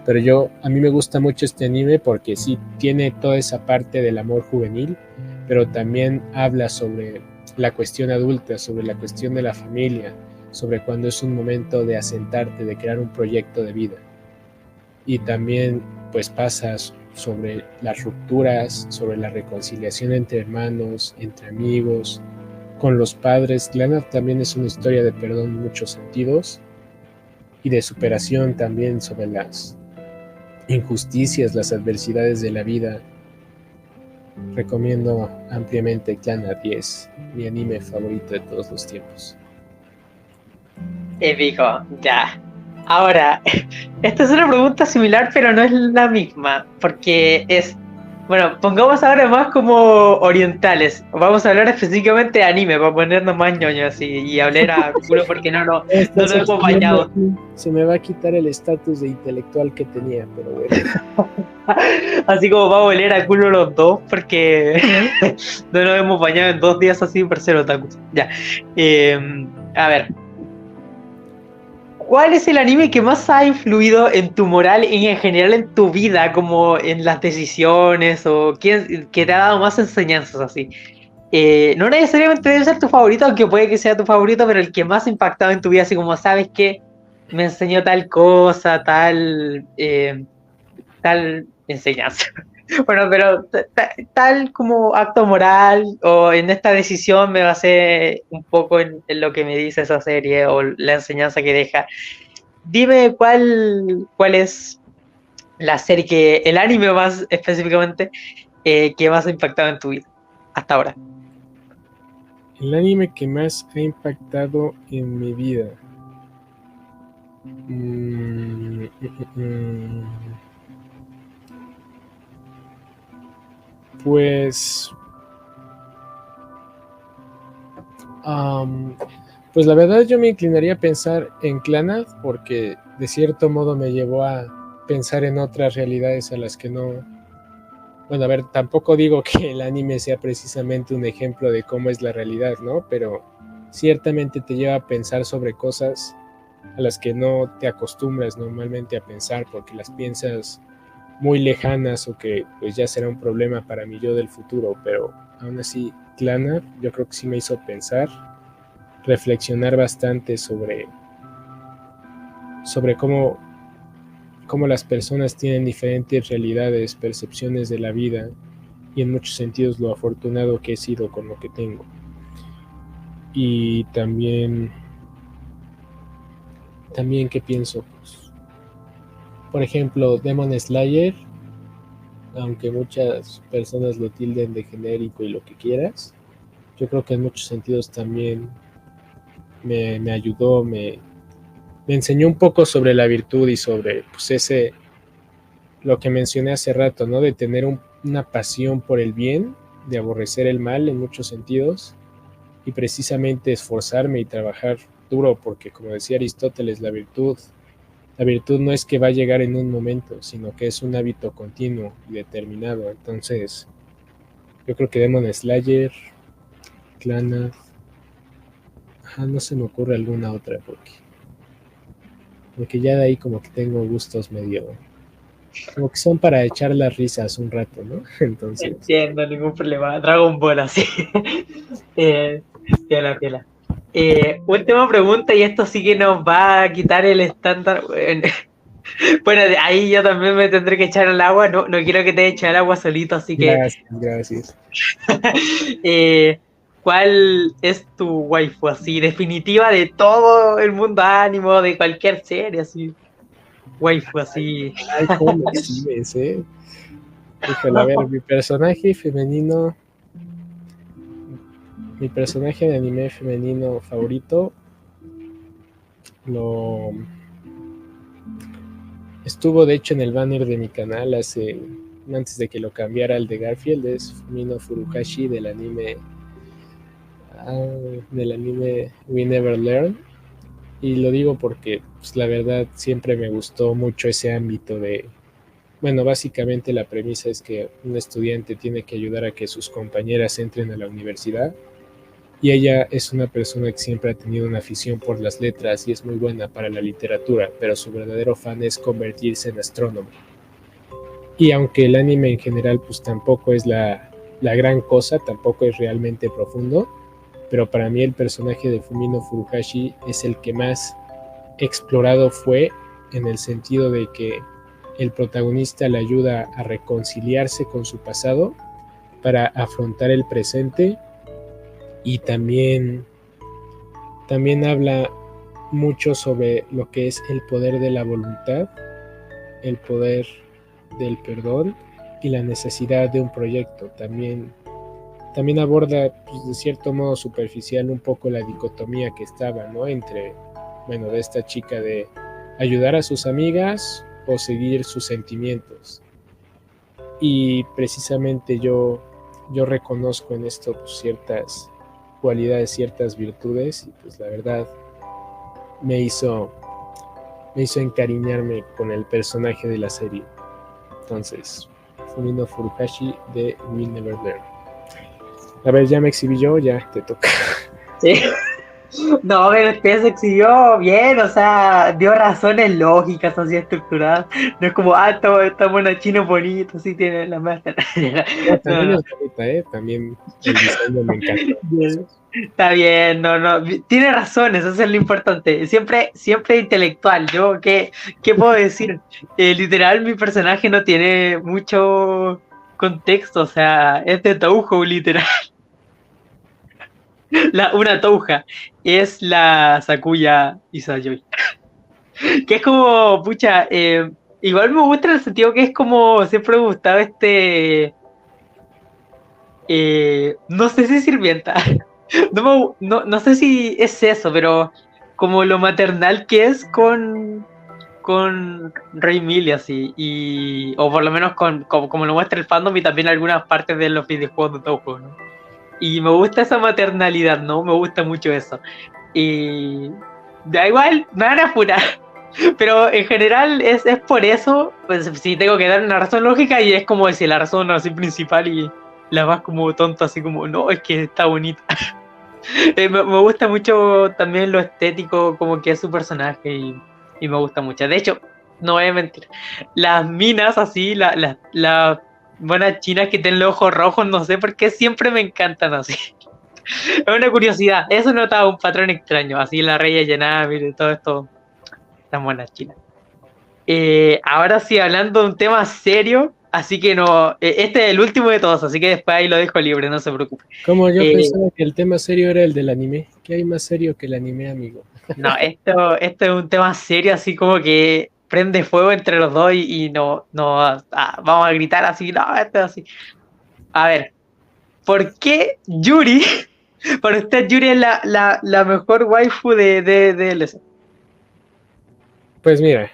Pero a mí me gusta mucho este anime porque sí tiene toda esa parte del amor juvenil, pero también habla sobre la cuestión adulta, sobre la cuestión de la familia, sobre cuando es un momento de asentarte, de crear un proyecto de vida. Y también pues pasas sobre las rupturas, sobre la reconciliación entre hermanos, entre amigos, con los padres. Clannad también es una historia de perdón en muchos sentidos y de superación también sobre las injusticias, las adversidades de la vida. Recomiendo ampliamente Clannad y es mi anime favorito de todos los tiempos. Épico, ya. Ahora, esta es una pregunta similar, pero no es la misma, porque es, bueno, pongamos ahora más como orientales. Vamos a hablar específicamente de anime, para ponernos más ñoños así, y hablar a culo porque no lo hemos bañado. Se me va a quitar el estatus de intelectual que tenía, pero bueno. Así como va a oler a culo los dos, porque no nos hemos bañado en 2 días así por ser otakus. Ya. A ver. ¿Cuál es el anime que más ha influido en tu moral y en general en tu vida, como en las decisiones o que te ha dado más enseñanzas así? No necesariamente debe ser tu favorito, aunque puede que sea tu favorito, pero el que más ha impactado en tu vida, así como sabes que me enseñó tal cosa, tal enseñanza. Bueno, pero tal como acto moral o en esta decisión me basé un poco en lo que me dice esa serie o la enseñanza que deja. Dime cuál es la serie el anime más específicamente, que más ha impactado en tu vida hasta ahora. El anime que más ha impactado en mi vida. Pues Am, pues la verdad yo me inclinaría a pensar en Clannad porque de cierto modo me llevó a pensar en otras realidades a las que no... Bueno, a ver, tampoco digo que el anime sea precisamente un ejemplo de cómo es la realidad, ¿no? Pero ciertamente te lleva a pensar sobre cosas a las que no te acostumbras normalmente a pensar porque las piensas muy lejanas o que pues ya será un problema para mi yo del futuro, pero aún así Clannad yo creo que sí me hizo pensar, reflexionar bastante sobre cómo las personas tienen diferentes realidades, percepciones de la vida y en muchos sentidos lo afortunado que he sido con lo que tengo. Y también ¿qué pienso? Pues, por ejemplo, Demon Slayer, aunque muchas personas lo tilden de genérico y lo que quieras, yo creo que en muchos sentidos también me ayudó, me enseñó un poco sobre la virtud y sobre pues lo que mencioné hace rato, ¿no? De tener una pasión por el bien, de aborrecer el mal en muchos sentidos y precisamente esforzarme y trabajar duro, porque como decía Aristóteles, la virtud no es que va a llegar en un momento, sino que es un hábito continuo y determinado. Entonces, yo creo que Demon Slayer, Clannad, no se me ocurre alguna otra, porque ya de ahí como que tengo gustos medio, como que son para echar las risas un rato, ¿no? Entonces, Entiendo, ningún problema. Dragon Ball, así. Piola, piola. Última pregunta, y esto sí que nos va a quitar el estándar. Bueno, de ahí yo también me tendré que echar al agua. No, no quiero que te eche al agua solito, así que. gracias. ¿Cuál es tu waifu, así, definitiva de todo el mundo ánimo, de cualquier serie, así? Waifu, así. Ay, cómo me exhibes, ¿eh? Híjole, a ver, mi personaje de anime femenino favorito lo estuvo de hecho en el banner de mi canal antes de que lo cambiara al de Garfield. Es Fumino Furukashi del anime We Never Learn, y lo digo porque pues, la verdad siempre me gustó mucho ese ámbito de, bueno, básicamente la premisa es que un estudiante tiene que ayudar a que sus compañeras entren a la universidad. Y ella es una persona que siempre ha tenido una afición por las letras y es muy buena para la literatura, pero su verdadero fan es convertirse en astrónomo. Y aunque el anime en general pues tampoco es la gran cosa, tampoco es realmente profundo, pero para mí el personaje de Fumino Furukashi es el que más explorado fue, en el sentido de que el protagonista le ayuda a reconciliarse con su pasado para afrontar el presente, y también habla mucho sobre lo que es el poder de la voluntad, el poder del perdón y la necesidad de un proyecto. También aborda pues, de cierto modo superficial un poco la dicotomía que estaba, ¿no? Entre, bueno, de esta chica de ayudar a sus amigas o seguir sus sentimientos. Y precisamente yo reconozco en esto pues, ciertas cualidades, ciertas virtudes, y pues la verdad me hizo encariñarme con el personaje de la serie. Entonces, Fumino Furukashi de We Never Learn. A ver, ya me exhibí yo, ya te toca. Sí. No, pero usted se exhibió bien, o sea, dio razones lógicas, así estructuradas. No es como, esta mona chino bonito, sí tiene la master. También es bonita, también el diseño me encantó. Está bien, no, tiene razones, eso es lo importante. Siempre intelectual. Yo, ¿qué puedo decir? Literal, mi personaje no tiene mucho contexto, o sea, es de Touhou, literal. Una touja es la Sakuya Isayoi. Que es como, pucha, igual me gusta en el sentido que es como, siempre me gustaba no sé si sirvienta, no sé si es eso, pero como lo maternal que es con Rey Millie, así, o por lo menos como lo muestra el fandom y también algunas partes de los videojuegos de Touhou, ¿no? y me gusta esa maternalidad, ¿no? Me gusta mucho eso. Y da igual, me van a apurar. Pero en general es por eso, pues sí tengo que dar una razón lógica y es como decir la razón así principal y la más como tonta, así como, no, es que está bonita. Me gusta mucho también lo estético, como que es su personaje y me gusta mucho. De hecho, no voy a mentir, las minas así, las buenas chinas que tienen los ojos rojos, no sé por qué siempre me encantan así. Es una curiosidad, eso notaba un patrón extraño, así la Rey Yanami y todo esto, tan buenas chinas. Ahora sí, hablando de un tema serio, así que no, este es el último de todos, así que después ahí lo dejo libre, no se preocupe. Como yo pensaba que el tema serio era el del anime. ¿Qué hay más serio que el anime, amigo? No, esto es un tema serio, así como que prende fuego entre los dos y no vamos a gritar así, no, esto es así. A ver, ¿por qué Yuri, para usted Yuri es la mejor waifu de LC? Pues mira,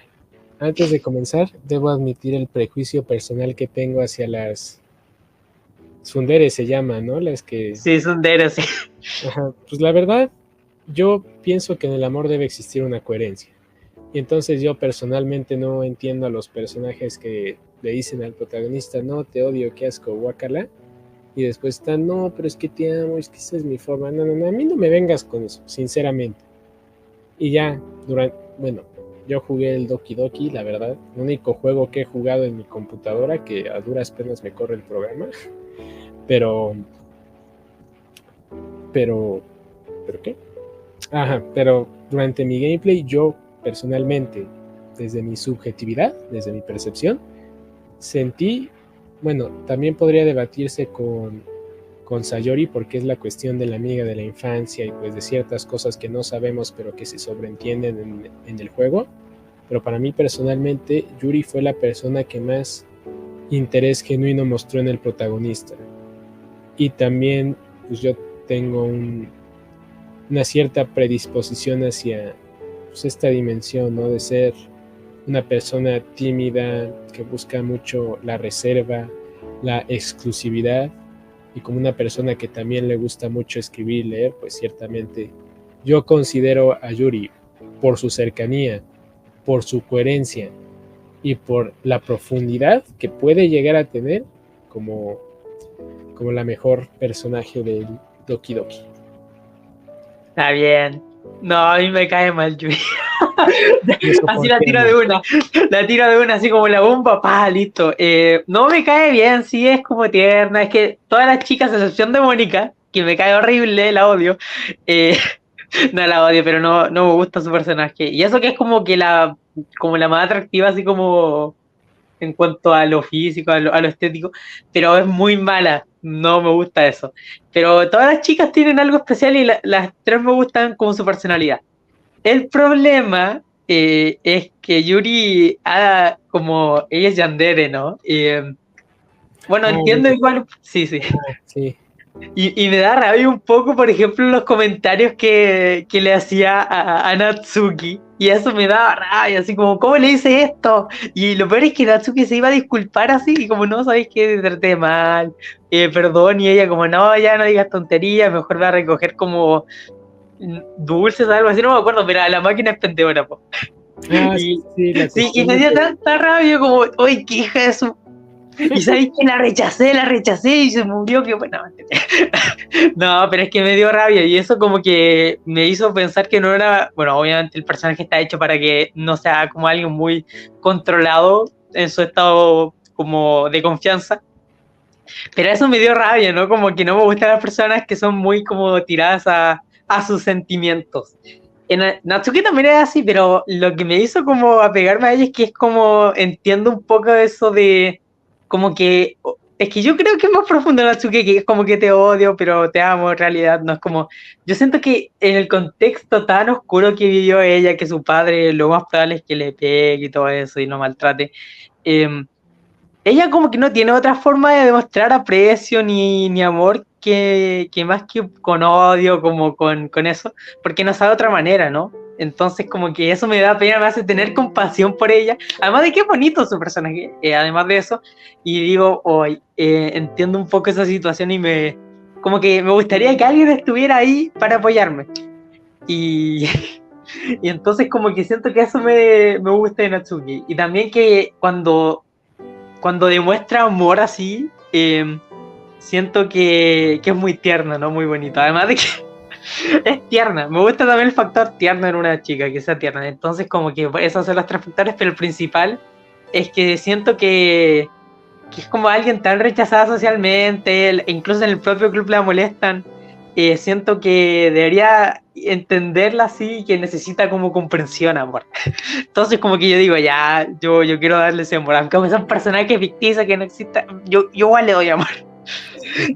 antes de comenzar, debo admitir el prejuicio personal que tengo hacia las tsundere, se llama, ¿no? Las que... Sí, es un dere, sí. Ajá, pues la verdad, yo pienso que en el amor debe existir una coherencia. Y entonces yo personalmente no entiendo a los personajes que le dicen al protagonista, no, te odio, qué asco, guácala. Y después están, no, pero es que te amo, es que esa es mi forma. No, a mí no me vengas con eso, sinceramente. Y ya, bueno, yo jugué el Doki Doki, la verdad. El único juego que he jugado en mi computadora, que a duras penas me corre el programa. Pero ¿qué? Ajá, pero durante mi gameplay yo personalmente, desde mi subjetividad, desde mi percepción, sentí, bueno, también podría debatirse con Sayori porque es la cuestión de la amiga de la infancia y pues de ciertas cosas que no sabemos pero que se sobreentienden en el juego, pero para mí personalmente Yuri fue la persona que más interés genuino mostró en el protagonista. Y también pues yo tengo una cierta predisposición hacia pues, esta dimensión, ¿no? De ser una persona tímida que busca mucho la reserva, la exclusividad, y como una persona que también le gusta mucho escribir y leer, pues ciertamente yo considero a Yuri, por su cercanía, por su coherencia y por la profundidad que puede llegar a tener como la mejor personaje del Doki Doki. Está bien. No, a mí me cae mal Yuri. Así la tiro de una, así como la bomba, listo. No me cae bien, sí, es como tierna, es que todas las chicas, a excepción de Mónica, que me cae horrible, la odio, no la odio, pero no me gusta su personaje, y eso que es como la más atractiva, así como en cuanto a lo físico, a lo estético, pero es muy mala, no me gusta eso. Pero todas las chicas tienen algo especial y las tres me gustan como su personalidad. El problema es que Yuri, como ella es yandere, ¿no? Bueno, entiendo igual, sí. Sí. Y me da rabia un poco, por ejemplo, los comentarios que le hacía a Natsuki. Y eso me daba rabia, así como, ¿cómo le hice esto? Y lo peor es que Natsuki se iba a disculpar así, y como, no, sabéis que te traté mal, perdón, y ella como, no, ya no digas tonterías, mejor va a recoger como dulces o algo así, no me acuerdo, pero la máquina expendedora, po. Sí, y me dio tanta rabia como, uy, qué hija de su... Y sabéis que la rechacé y se murió, que bueno. No, pero es que me dio rabia y eso como que me hizo pensar que no era, bueno, obviamente el personaje está hecho para que no sea como alguien muy controlado en su estado como de confianza, pero eso me dio rabia, ¿no? Como que no me gustan las personas que son muy como tiradas a sus sentimientos. En Natsuki también es así, pero lo que me hizo como apegarme a ella es que es como, entiendo un poco eso de, como que, es que yo creo que es más profundo Natsuki, que es como que te odio, pero te amo, en realidad no es como, yo siento que en el contexto tan oscuro que vivió ella, que su padre lo más probable es que le pegue y todo eso y lo maltrate, ella como que no tiene otra forma de demostrar aprecio ni amor que más que con odio, como con eso, porque no sabe otra manera, ¿no? Entonces como que eso me da pena, me hace tener compasión por ella, además de que es bonito su personaje, además de eso, y digo, hoy entiendo un poco esa situación y me como que me gustaría que alguien estuviera ahí para apoyarme. Y, y entonces como que siento que eso me gusta de Natsuki. Y también que cuando demuestra amor así, siento que es muy tierna, ¿no? Muy bonito. Además de que es tierna. Me gusta también el factor tierno en una chica, que sea tierna. Entonces como que esos son los tres factores, pero el principal es que siento que es como alguien tan rechazada socialmente, incluso en el propio club la molestan. Siento que debería entenderla así, que necesita como comprensión, amor. Entonces como que yo digo, ya, yo quiero darle ese amor, aunque sea un personaje ficticio que no exista, yo igual le doy amor.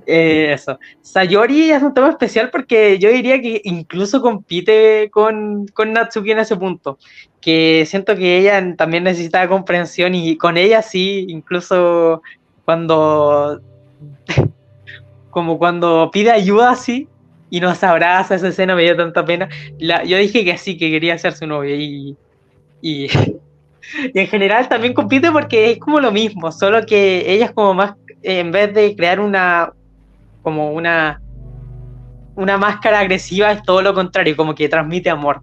Eso. Sayori es un tema especial porque yo diría que incluso compite con Natsuki en ese punto, que siento que ella también necesita comprensión y con ella sí, incluso cuando como cuando pide ayuda así y nos abraza, esa escena me dio tanta pena. Yo dije que sí, que quería ser su novia y y en general también compite porque es como lo mismo, solo que ella es como más, en vez de crear como una máscara agresiva, es todo lo contrario, como que transmite amor.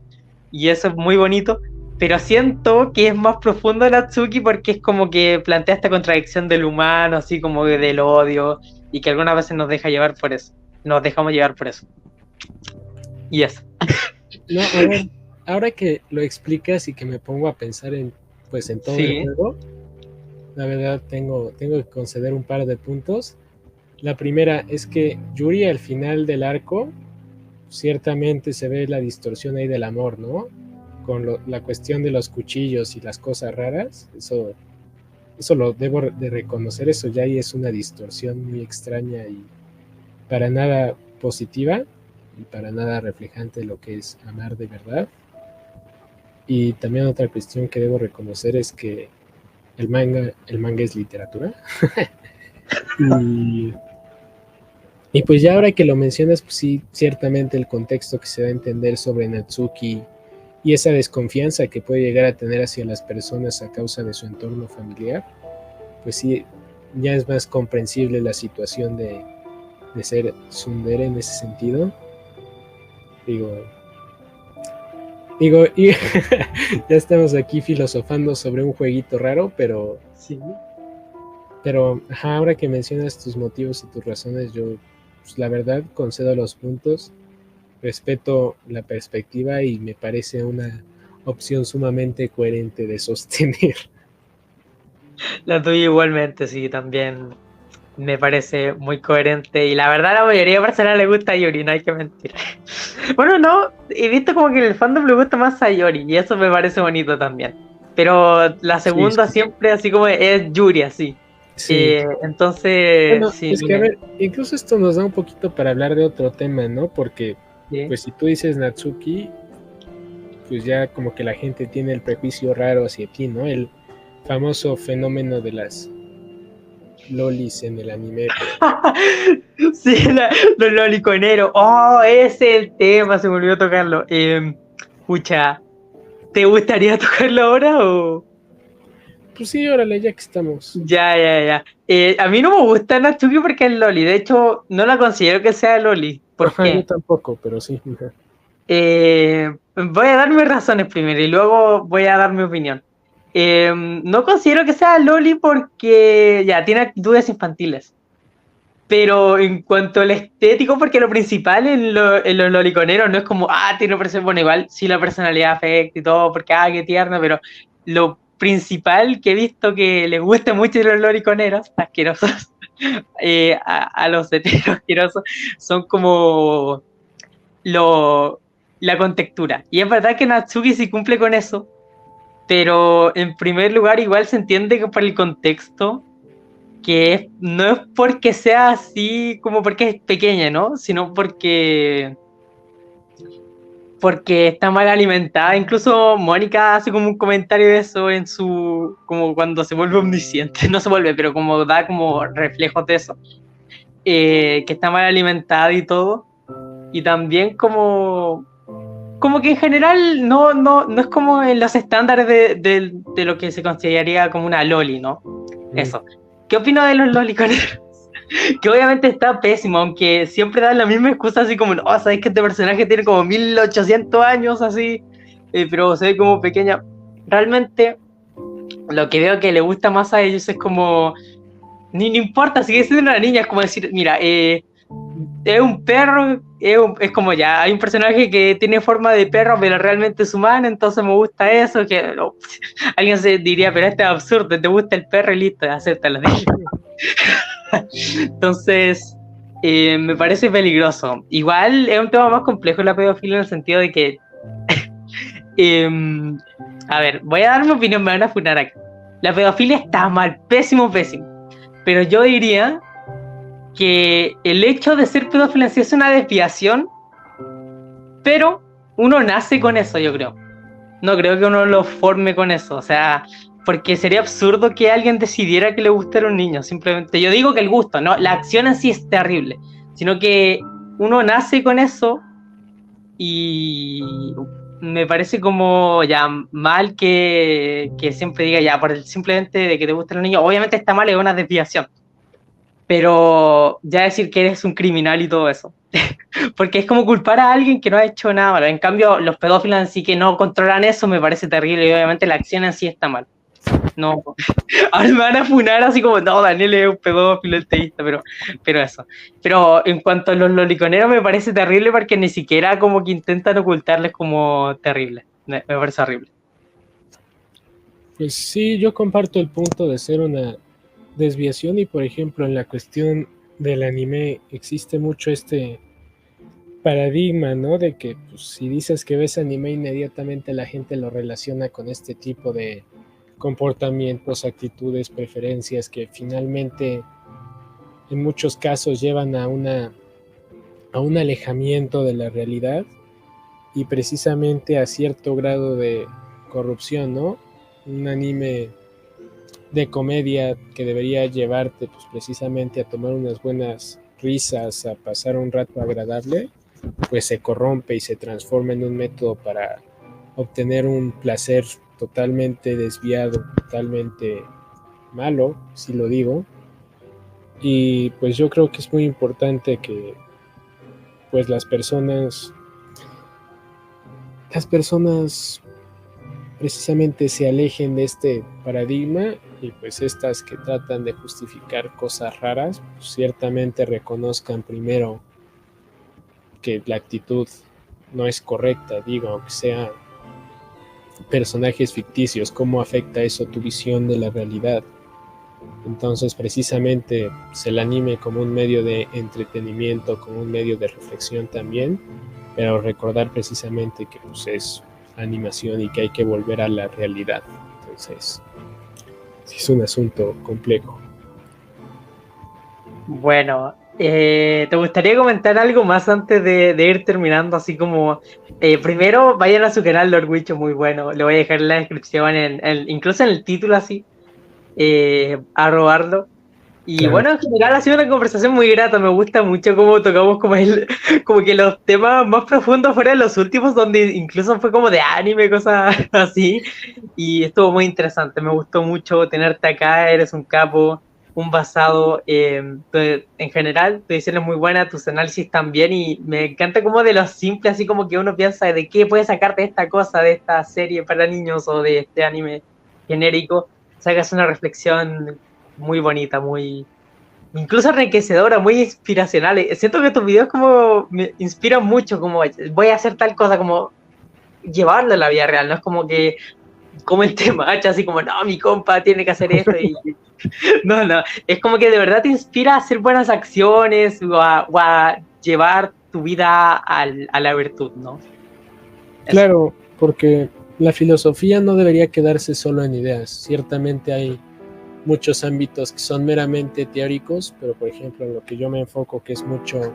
Y eso es muy bonito, pero siento que es más profundo Natsuki porque es como que plantea esta contradicción del humano, así como del odio, y que algunas veces nos deja llevar por eso. Nos dejamos llevar por eso. Y eso. No, a ver, ahora que lo explicas y que me pongo a pensar en todo Sí. el juego, la verdad tengo que conceder un par de puntos. La primera es que Yuri al final del arco ciertamente se ve la distorsión ahí del amor, ¿no? Con la cuestión de los cuchillos y las cosas raras, eso lo debo de reconocer, eso ya ahí es una distorsión muy extraña y para nada positiva y para nada reflejante de lo que es amar de verdad. Y también otra cuestión que debo reconocer es que el manga es literatura. y pues ya ahora que lo mencionas, pues sí, ciertamente el contexto que se da a entender sobre Natsuki y esa desconfianza que puede llegar a tener hacia las personas a causa de su entorno familiar, pues sí, ya es más comprensible la situación de ser tsundere en ese sentido. Digo, y ya estamos aquí filosofando sobre un jueguito raro, pero Sí. Ajá, ahora que mencionas tus motivos y tus razones, yo pues, la verdad concedo los puntos, respeto la perspectiva y me parece una opción sumamente coherente de sostener. La tuya igualmente, sí, también me parece muy coherente. Y la verdad, a la mayoría de personas le gusta Yuri, no hay que mentir. Bueno, no, he visto como que en el fandom le gusta más Sayori, y eso me parece bonito también. Pero la segunda Sí. siempre así como es Yuri, así. Sí. Entonces, Bueno, sí. es que a ver, incluso esto nos da un poquito para hablar de otro tema, ¿no? Porque, Sí. pues si tú dices Natsuki, pues ya como que la gente tiene el prejuicio raro hacia ti, ¿no? El famoso fenómeno de las lolis en el anime. Sí, los loliconeros. Oh, ese es el tema, se me olvidó tocarlo. Pucha, ¿te gustaría tocarlo ahora o...? Pues sí, órale, ya que estamos. Ya. A mí no me gusta Natsuki porque es Loli. De hecho, no la considero que sea Loli. ¿Por Ajá, yo qué? tampoco, pero sí. Voy a dar mis razones primero y luego voy a dar mi opinión. No considero que sea Loli porque ya tiene actitudes infantiles. Pero en cuanto al estético, porque lo principal en los loliconeros no es como, tiene personalidad, bueno, igual sí la personalidad afecta y todo, porque, qué tierno, pero lo principal que he visto que les gusta mucho a los loliconeros, asquerosos, a los heteros asquerosos, son como la contextura. Y es verdad que Natsuki sí cumple con eso, pero en primer lugar igual se entiende que por el contexto que no es porque sea así como porque es pequeña, ¿no? Sino porque está mal alimentada. Incluso Mónica hace como un comentario de eso en como cuando se vuelve omnisciente, no se vuelve, pero como da como reflejos de eso, que está mal alimentada y todo. Y también como que en general no es como en los estándares de lo que se consideraría como una loli, ¿no? Eso. ¿Qué opino de los loliconeros? que obviamente está pésimo, aunque siempre dan la misma excusa, así como, no, sabes que este personaje tiene como 1800 años, así, pero se ve como pequeña. Realmente, lo que veo que le gusta más a ellos es como, ni importa, sigue siendo una niña, es como decir, mira, es un perro, es como ya, hay un personaje que tiene forma de perro, pero realmente es humano, entonces me gusta eso, que no, alguien se diría, pero este es absurdo, te gusta el perro y listo, acéptalo. Entonces, me parece peligroso. Igual es un tema más complejo la pedofilia en el sentido de que, a ver, voy a dar mi opinión, me van a funar acá. La pedofilia está mal, pésimo, pésimo. Pero yo diría que el hecho de ser pedófilo en sí es una desviación, pero uno nace con eso, yo creo. No creo que uno lo forme con eso, o sea, porque sería absurdo que alguien decidiera que le gustara un niño, simplemente. Yo digo que el gusto, no, la acción en sí es terrible, sino que uno nace con eso y me parece como ya mal que siempre diga ya por el simplemente de que te gusta el niño, obviamente está mal, es una desviación, pero ya decir que eres un criminal y todo eso. Porque es como culpar a alguien que no ha hecho nada malo. En cambio, los pedófilos en sí que no controlan eso me parece terrible y obviamente la acción en sí está mal. No, ahora me van a funar así como, no, Daniel es un pedófilo, el teísta, pero eso. Pero en cuanto a los loliconeros me parece terrible porque ni siquiera como que intentan ocultarles como terrible. Me parece horrible. Pues sí, yo comparto el punto de ser una desviación y por ejemplo en la cuestión del anime existe mucho este paradigma, ¿no? De que pues, si dices que ves anime inmediatamente la gente lo relaciona con este tipo de comportamientos, actitudes, preferencias que finalmente en muchos casos llevan a un alejamiento de la realidad y precisamente a cierto grado de corrupción, ¿no? Un anime de comedia que debería llevarte pues precisamente a tomar unas buenas risas, a pasar un rato agradable, pues se corrompe y se transforma en un método para obtener un placer totalmente desviado, totalmente malo, si lo digo. Y pues yo creo que es muy importante que pues las personas precisamente se alejen de este paradigma y pues estas que tratan de justificar cosas raras, pues ciertamente reconozcan primero que la actitud no es correcta, digo, aunque sean personajes ficticios, cómo afecta eso tu visión de la realidad. Entonces precisamente el anime como un medio de entretenimiento, como un medio de reflexión también, pero recordar precisamente que pues, es animación y que hay que volver a la realidad. Entonces sí es un asunto complejo. Bueno, ¿te gustaría comentar algo más antes de ir terminando? Así como, primero vayan a su canal Lord Wicho, muy bueno. Le voy a dejar en la descripción, incluso en el título así, a robarlo. Y Claro. bueno, en general ha sido una conversación muy grata, me gusta mucho cómo tocamos como que los temas más profundos fueron los últimos, donde incluso fue como de anime, cosas así, y estuvo muy interesante, me gustó mucho tenerte acá, eres un capo, un basado, en general, tu edición es muy buena, tus análisis también, y me encanta como de lo simple, así como que uno piensa de qué puede sacarte esta cosa, de esta serie para niños o de este anime genérico, sacas una reflexión muy bonita, muy incluso enriquecedora, muy inspiracional. Siento que tus videos como me inspiran mucho, como voy a hacer tal cosa, como llevarlo a la vida real, no es como que como el tema, así como, no, mi compa tiene que hacer esto y no, es como que de verdad te inspira a hacer buenas acciones o a llevar tu vida a la virtud, ¿no? Eso. Claro, porque la filosofía no debería quedarse solo en ideas. Ciertamente hay muchos ámbitos que son meramente teóricos, pero por ejemplo en lo que yo me enfoco, que es mucho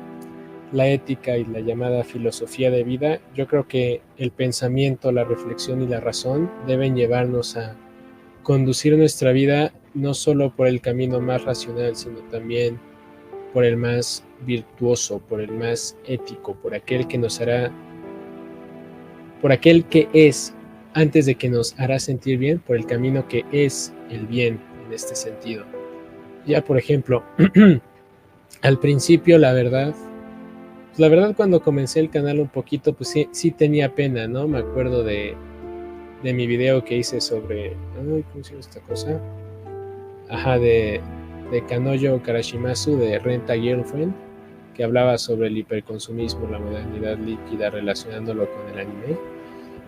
la ética y la llamada filosofía de vida, yo creo que el pensamiento, la reflexión y la razón deben llevarnos a conducir nuestra vida no solo por el camino más racional, sino también por el más virtuoso, por el más ético, por aquel que nos hará, por aquel que es, antes de que nos hará sentir bien, por el camino que es el bien en este sentido. Ya, por ejemplo, al principio, la verdad, cuando comencé el canal un poquito, pues sí tenía pena, ¿no? Me acuerdo de mi video que hice sobre, ay, ¿cómo se llama esta cosa? Ajá, de Kanojo Karashimasu, de Renta Girlfriend, que hablaba sobre el hiperconsumismo, la modernidad líquida, relacionándolo con el anime.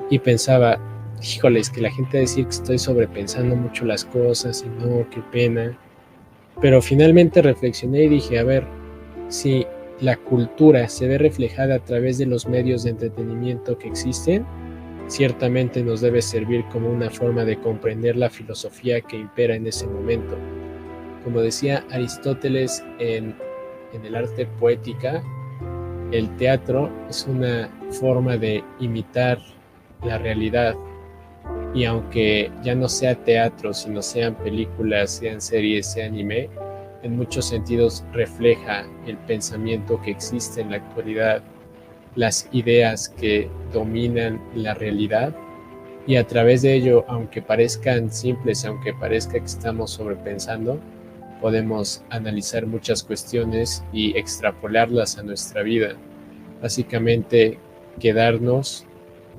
Y pensaba, híjole, es que la gente va a decir que estoy sobrepensando mucho las cosas y no, qué pena. Pero finalmente reflexioné y dije, a ver, si la cultura se ve reflejada a través de los medios de entretenimiento que existen, ciertamente nos debe servir como una forma de comprender la filosofía que impera en ese momento. Como decía Aristóteles en el arte poética, el teatro es una forma de imitar la realidad, y aunque ya no sea teatro, sino sean películas, sean series, sea anime, en muchos sentidos refleja el pensamiento que existe en la actualidad, las ideas que dominan la realidad, y a través de ello, aunque parezcan simples, aunque parezca que estamos sobrepensando, podemos analizar muchas cuestiones y extrapolarlas a nuestra vida. Básicamente, quedarnos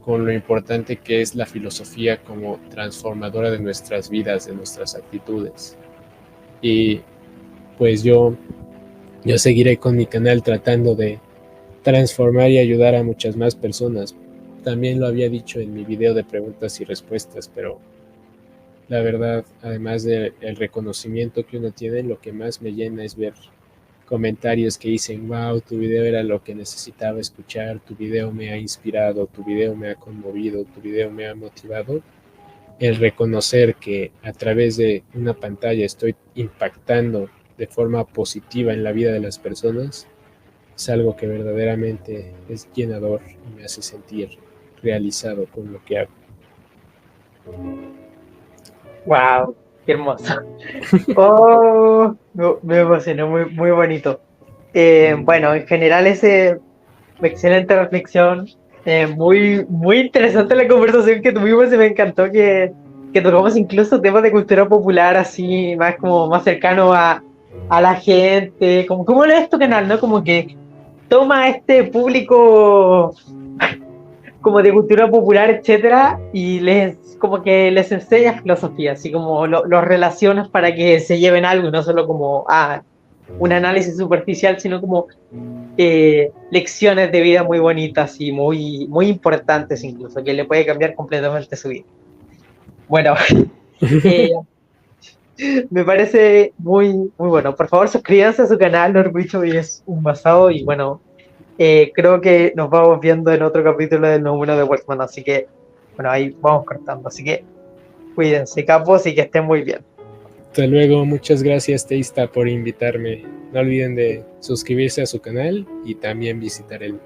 con lo importante que es la filosofía como transformadora de nuestras vidas, de nuestras actitudes. Y pues yo seguiré con mi canal tratando de transformar y ayudar a muchas más personas. También lo había dicho en mi video de preguntas y respuestas, pero la verdad, además del reconocimiento que uno tiene, lo que más me llena es ver comentarios que dicen, wow, tu video era lo que necesitaba escuchar, tu video me ha inspirado, tu video me ha conmovido, tu video me ha motivado. El reconocer que a través de una pantalla estoy impactando de forma positiva en la vida de las personas es algo que verdaderamente es llenador y me hace sentir realizado con lo que hago. Wow, qué hermoso. Oh, me emocionó, muy bonito. Bueno, en general excelente reflexión. Muy interesante la conversación que tuvimos y me encantó que tocamos incluso temas de cultura popular así, más como más cercano a la gente. ¿Cómo es tu canal, no? Como que toma este público como de cultura popular, etcétera, y como que les enseña filosofía, así como los relacionas para que se lleven algo, y no solo como un análisis superficial, sino como lecciones de vida muy bonitas y muy importantes incluso, que le puede cambiar completamente su vida. Bueno, me parece muy bueno. Por favor, suscríbanse a su canal, Norbicho, y es un basado, y bueno, creo que nos vamos viendo en otro capítulo del número de Wolfman, así que, bueno, ahí vamos cortando. Así que cuídense, capos, y que estén muy bien. Hasta luego, muchas gracias, Teista, por invitarme. No olviden de suscribirse a su canal y también visitar el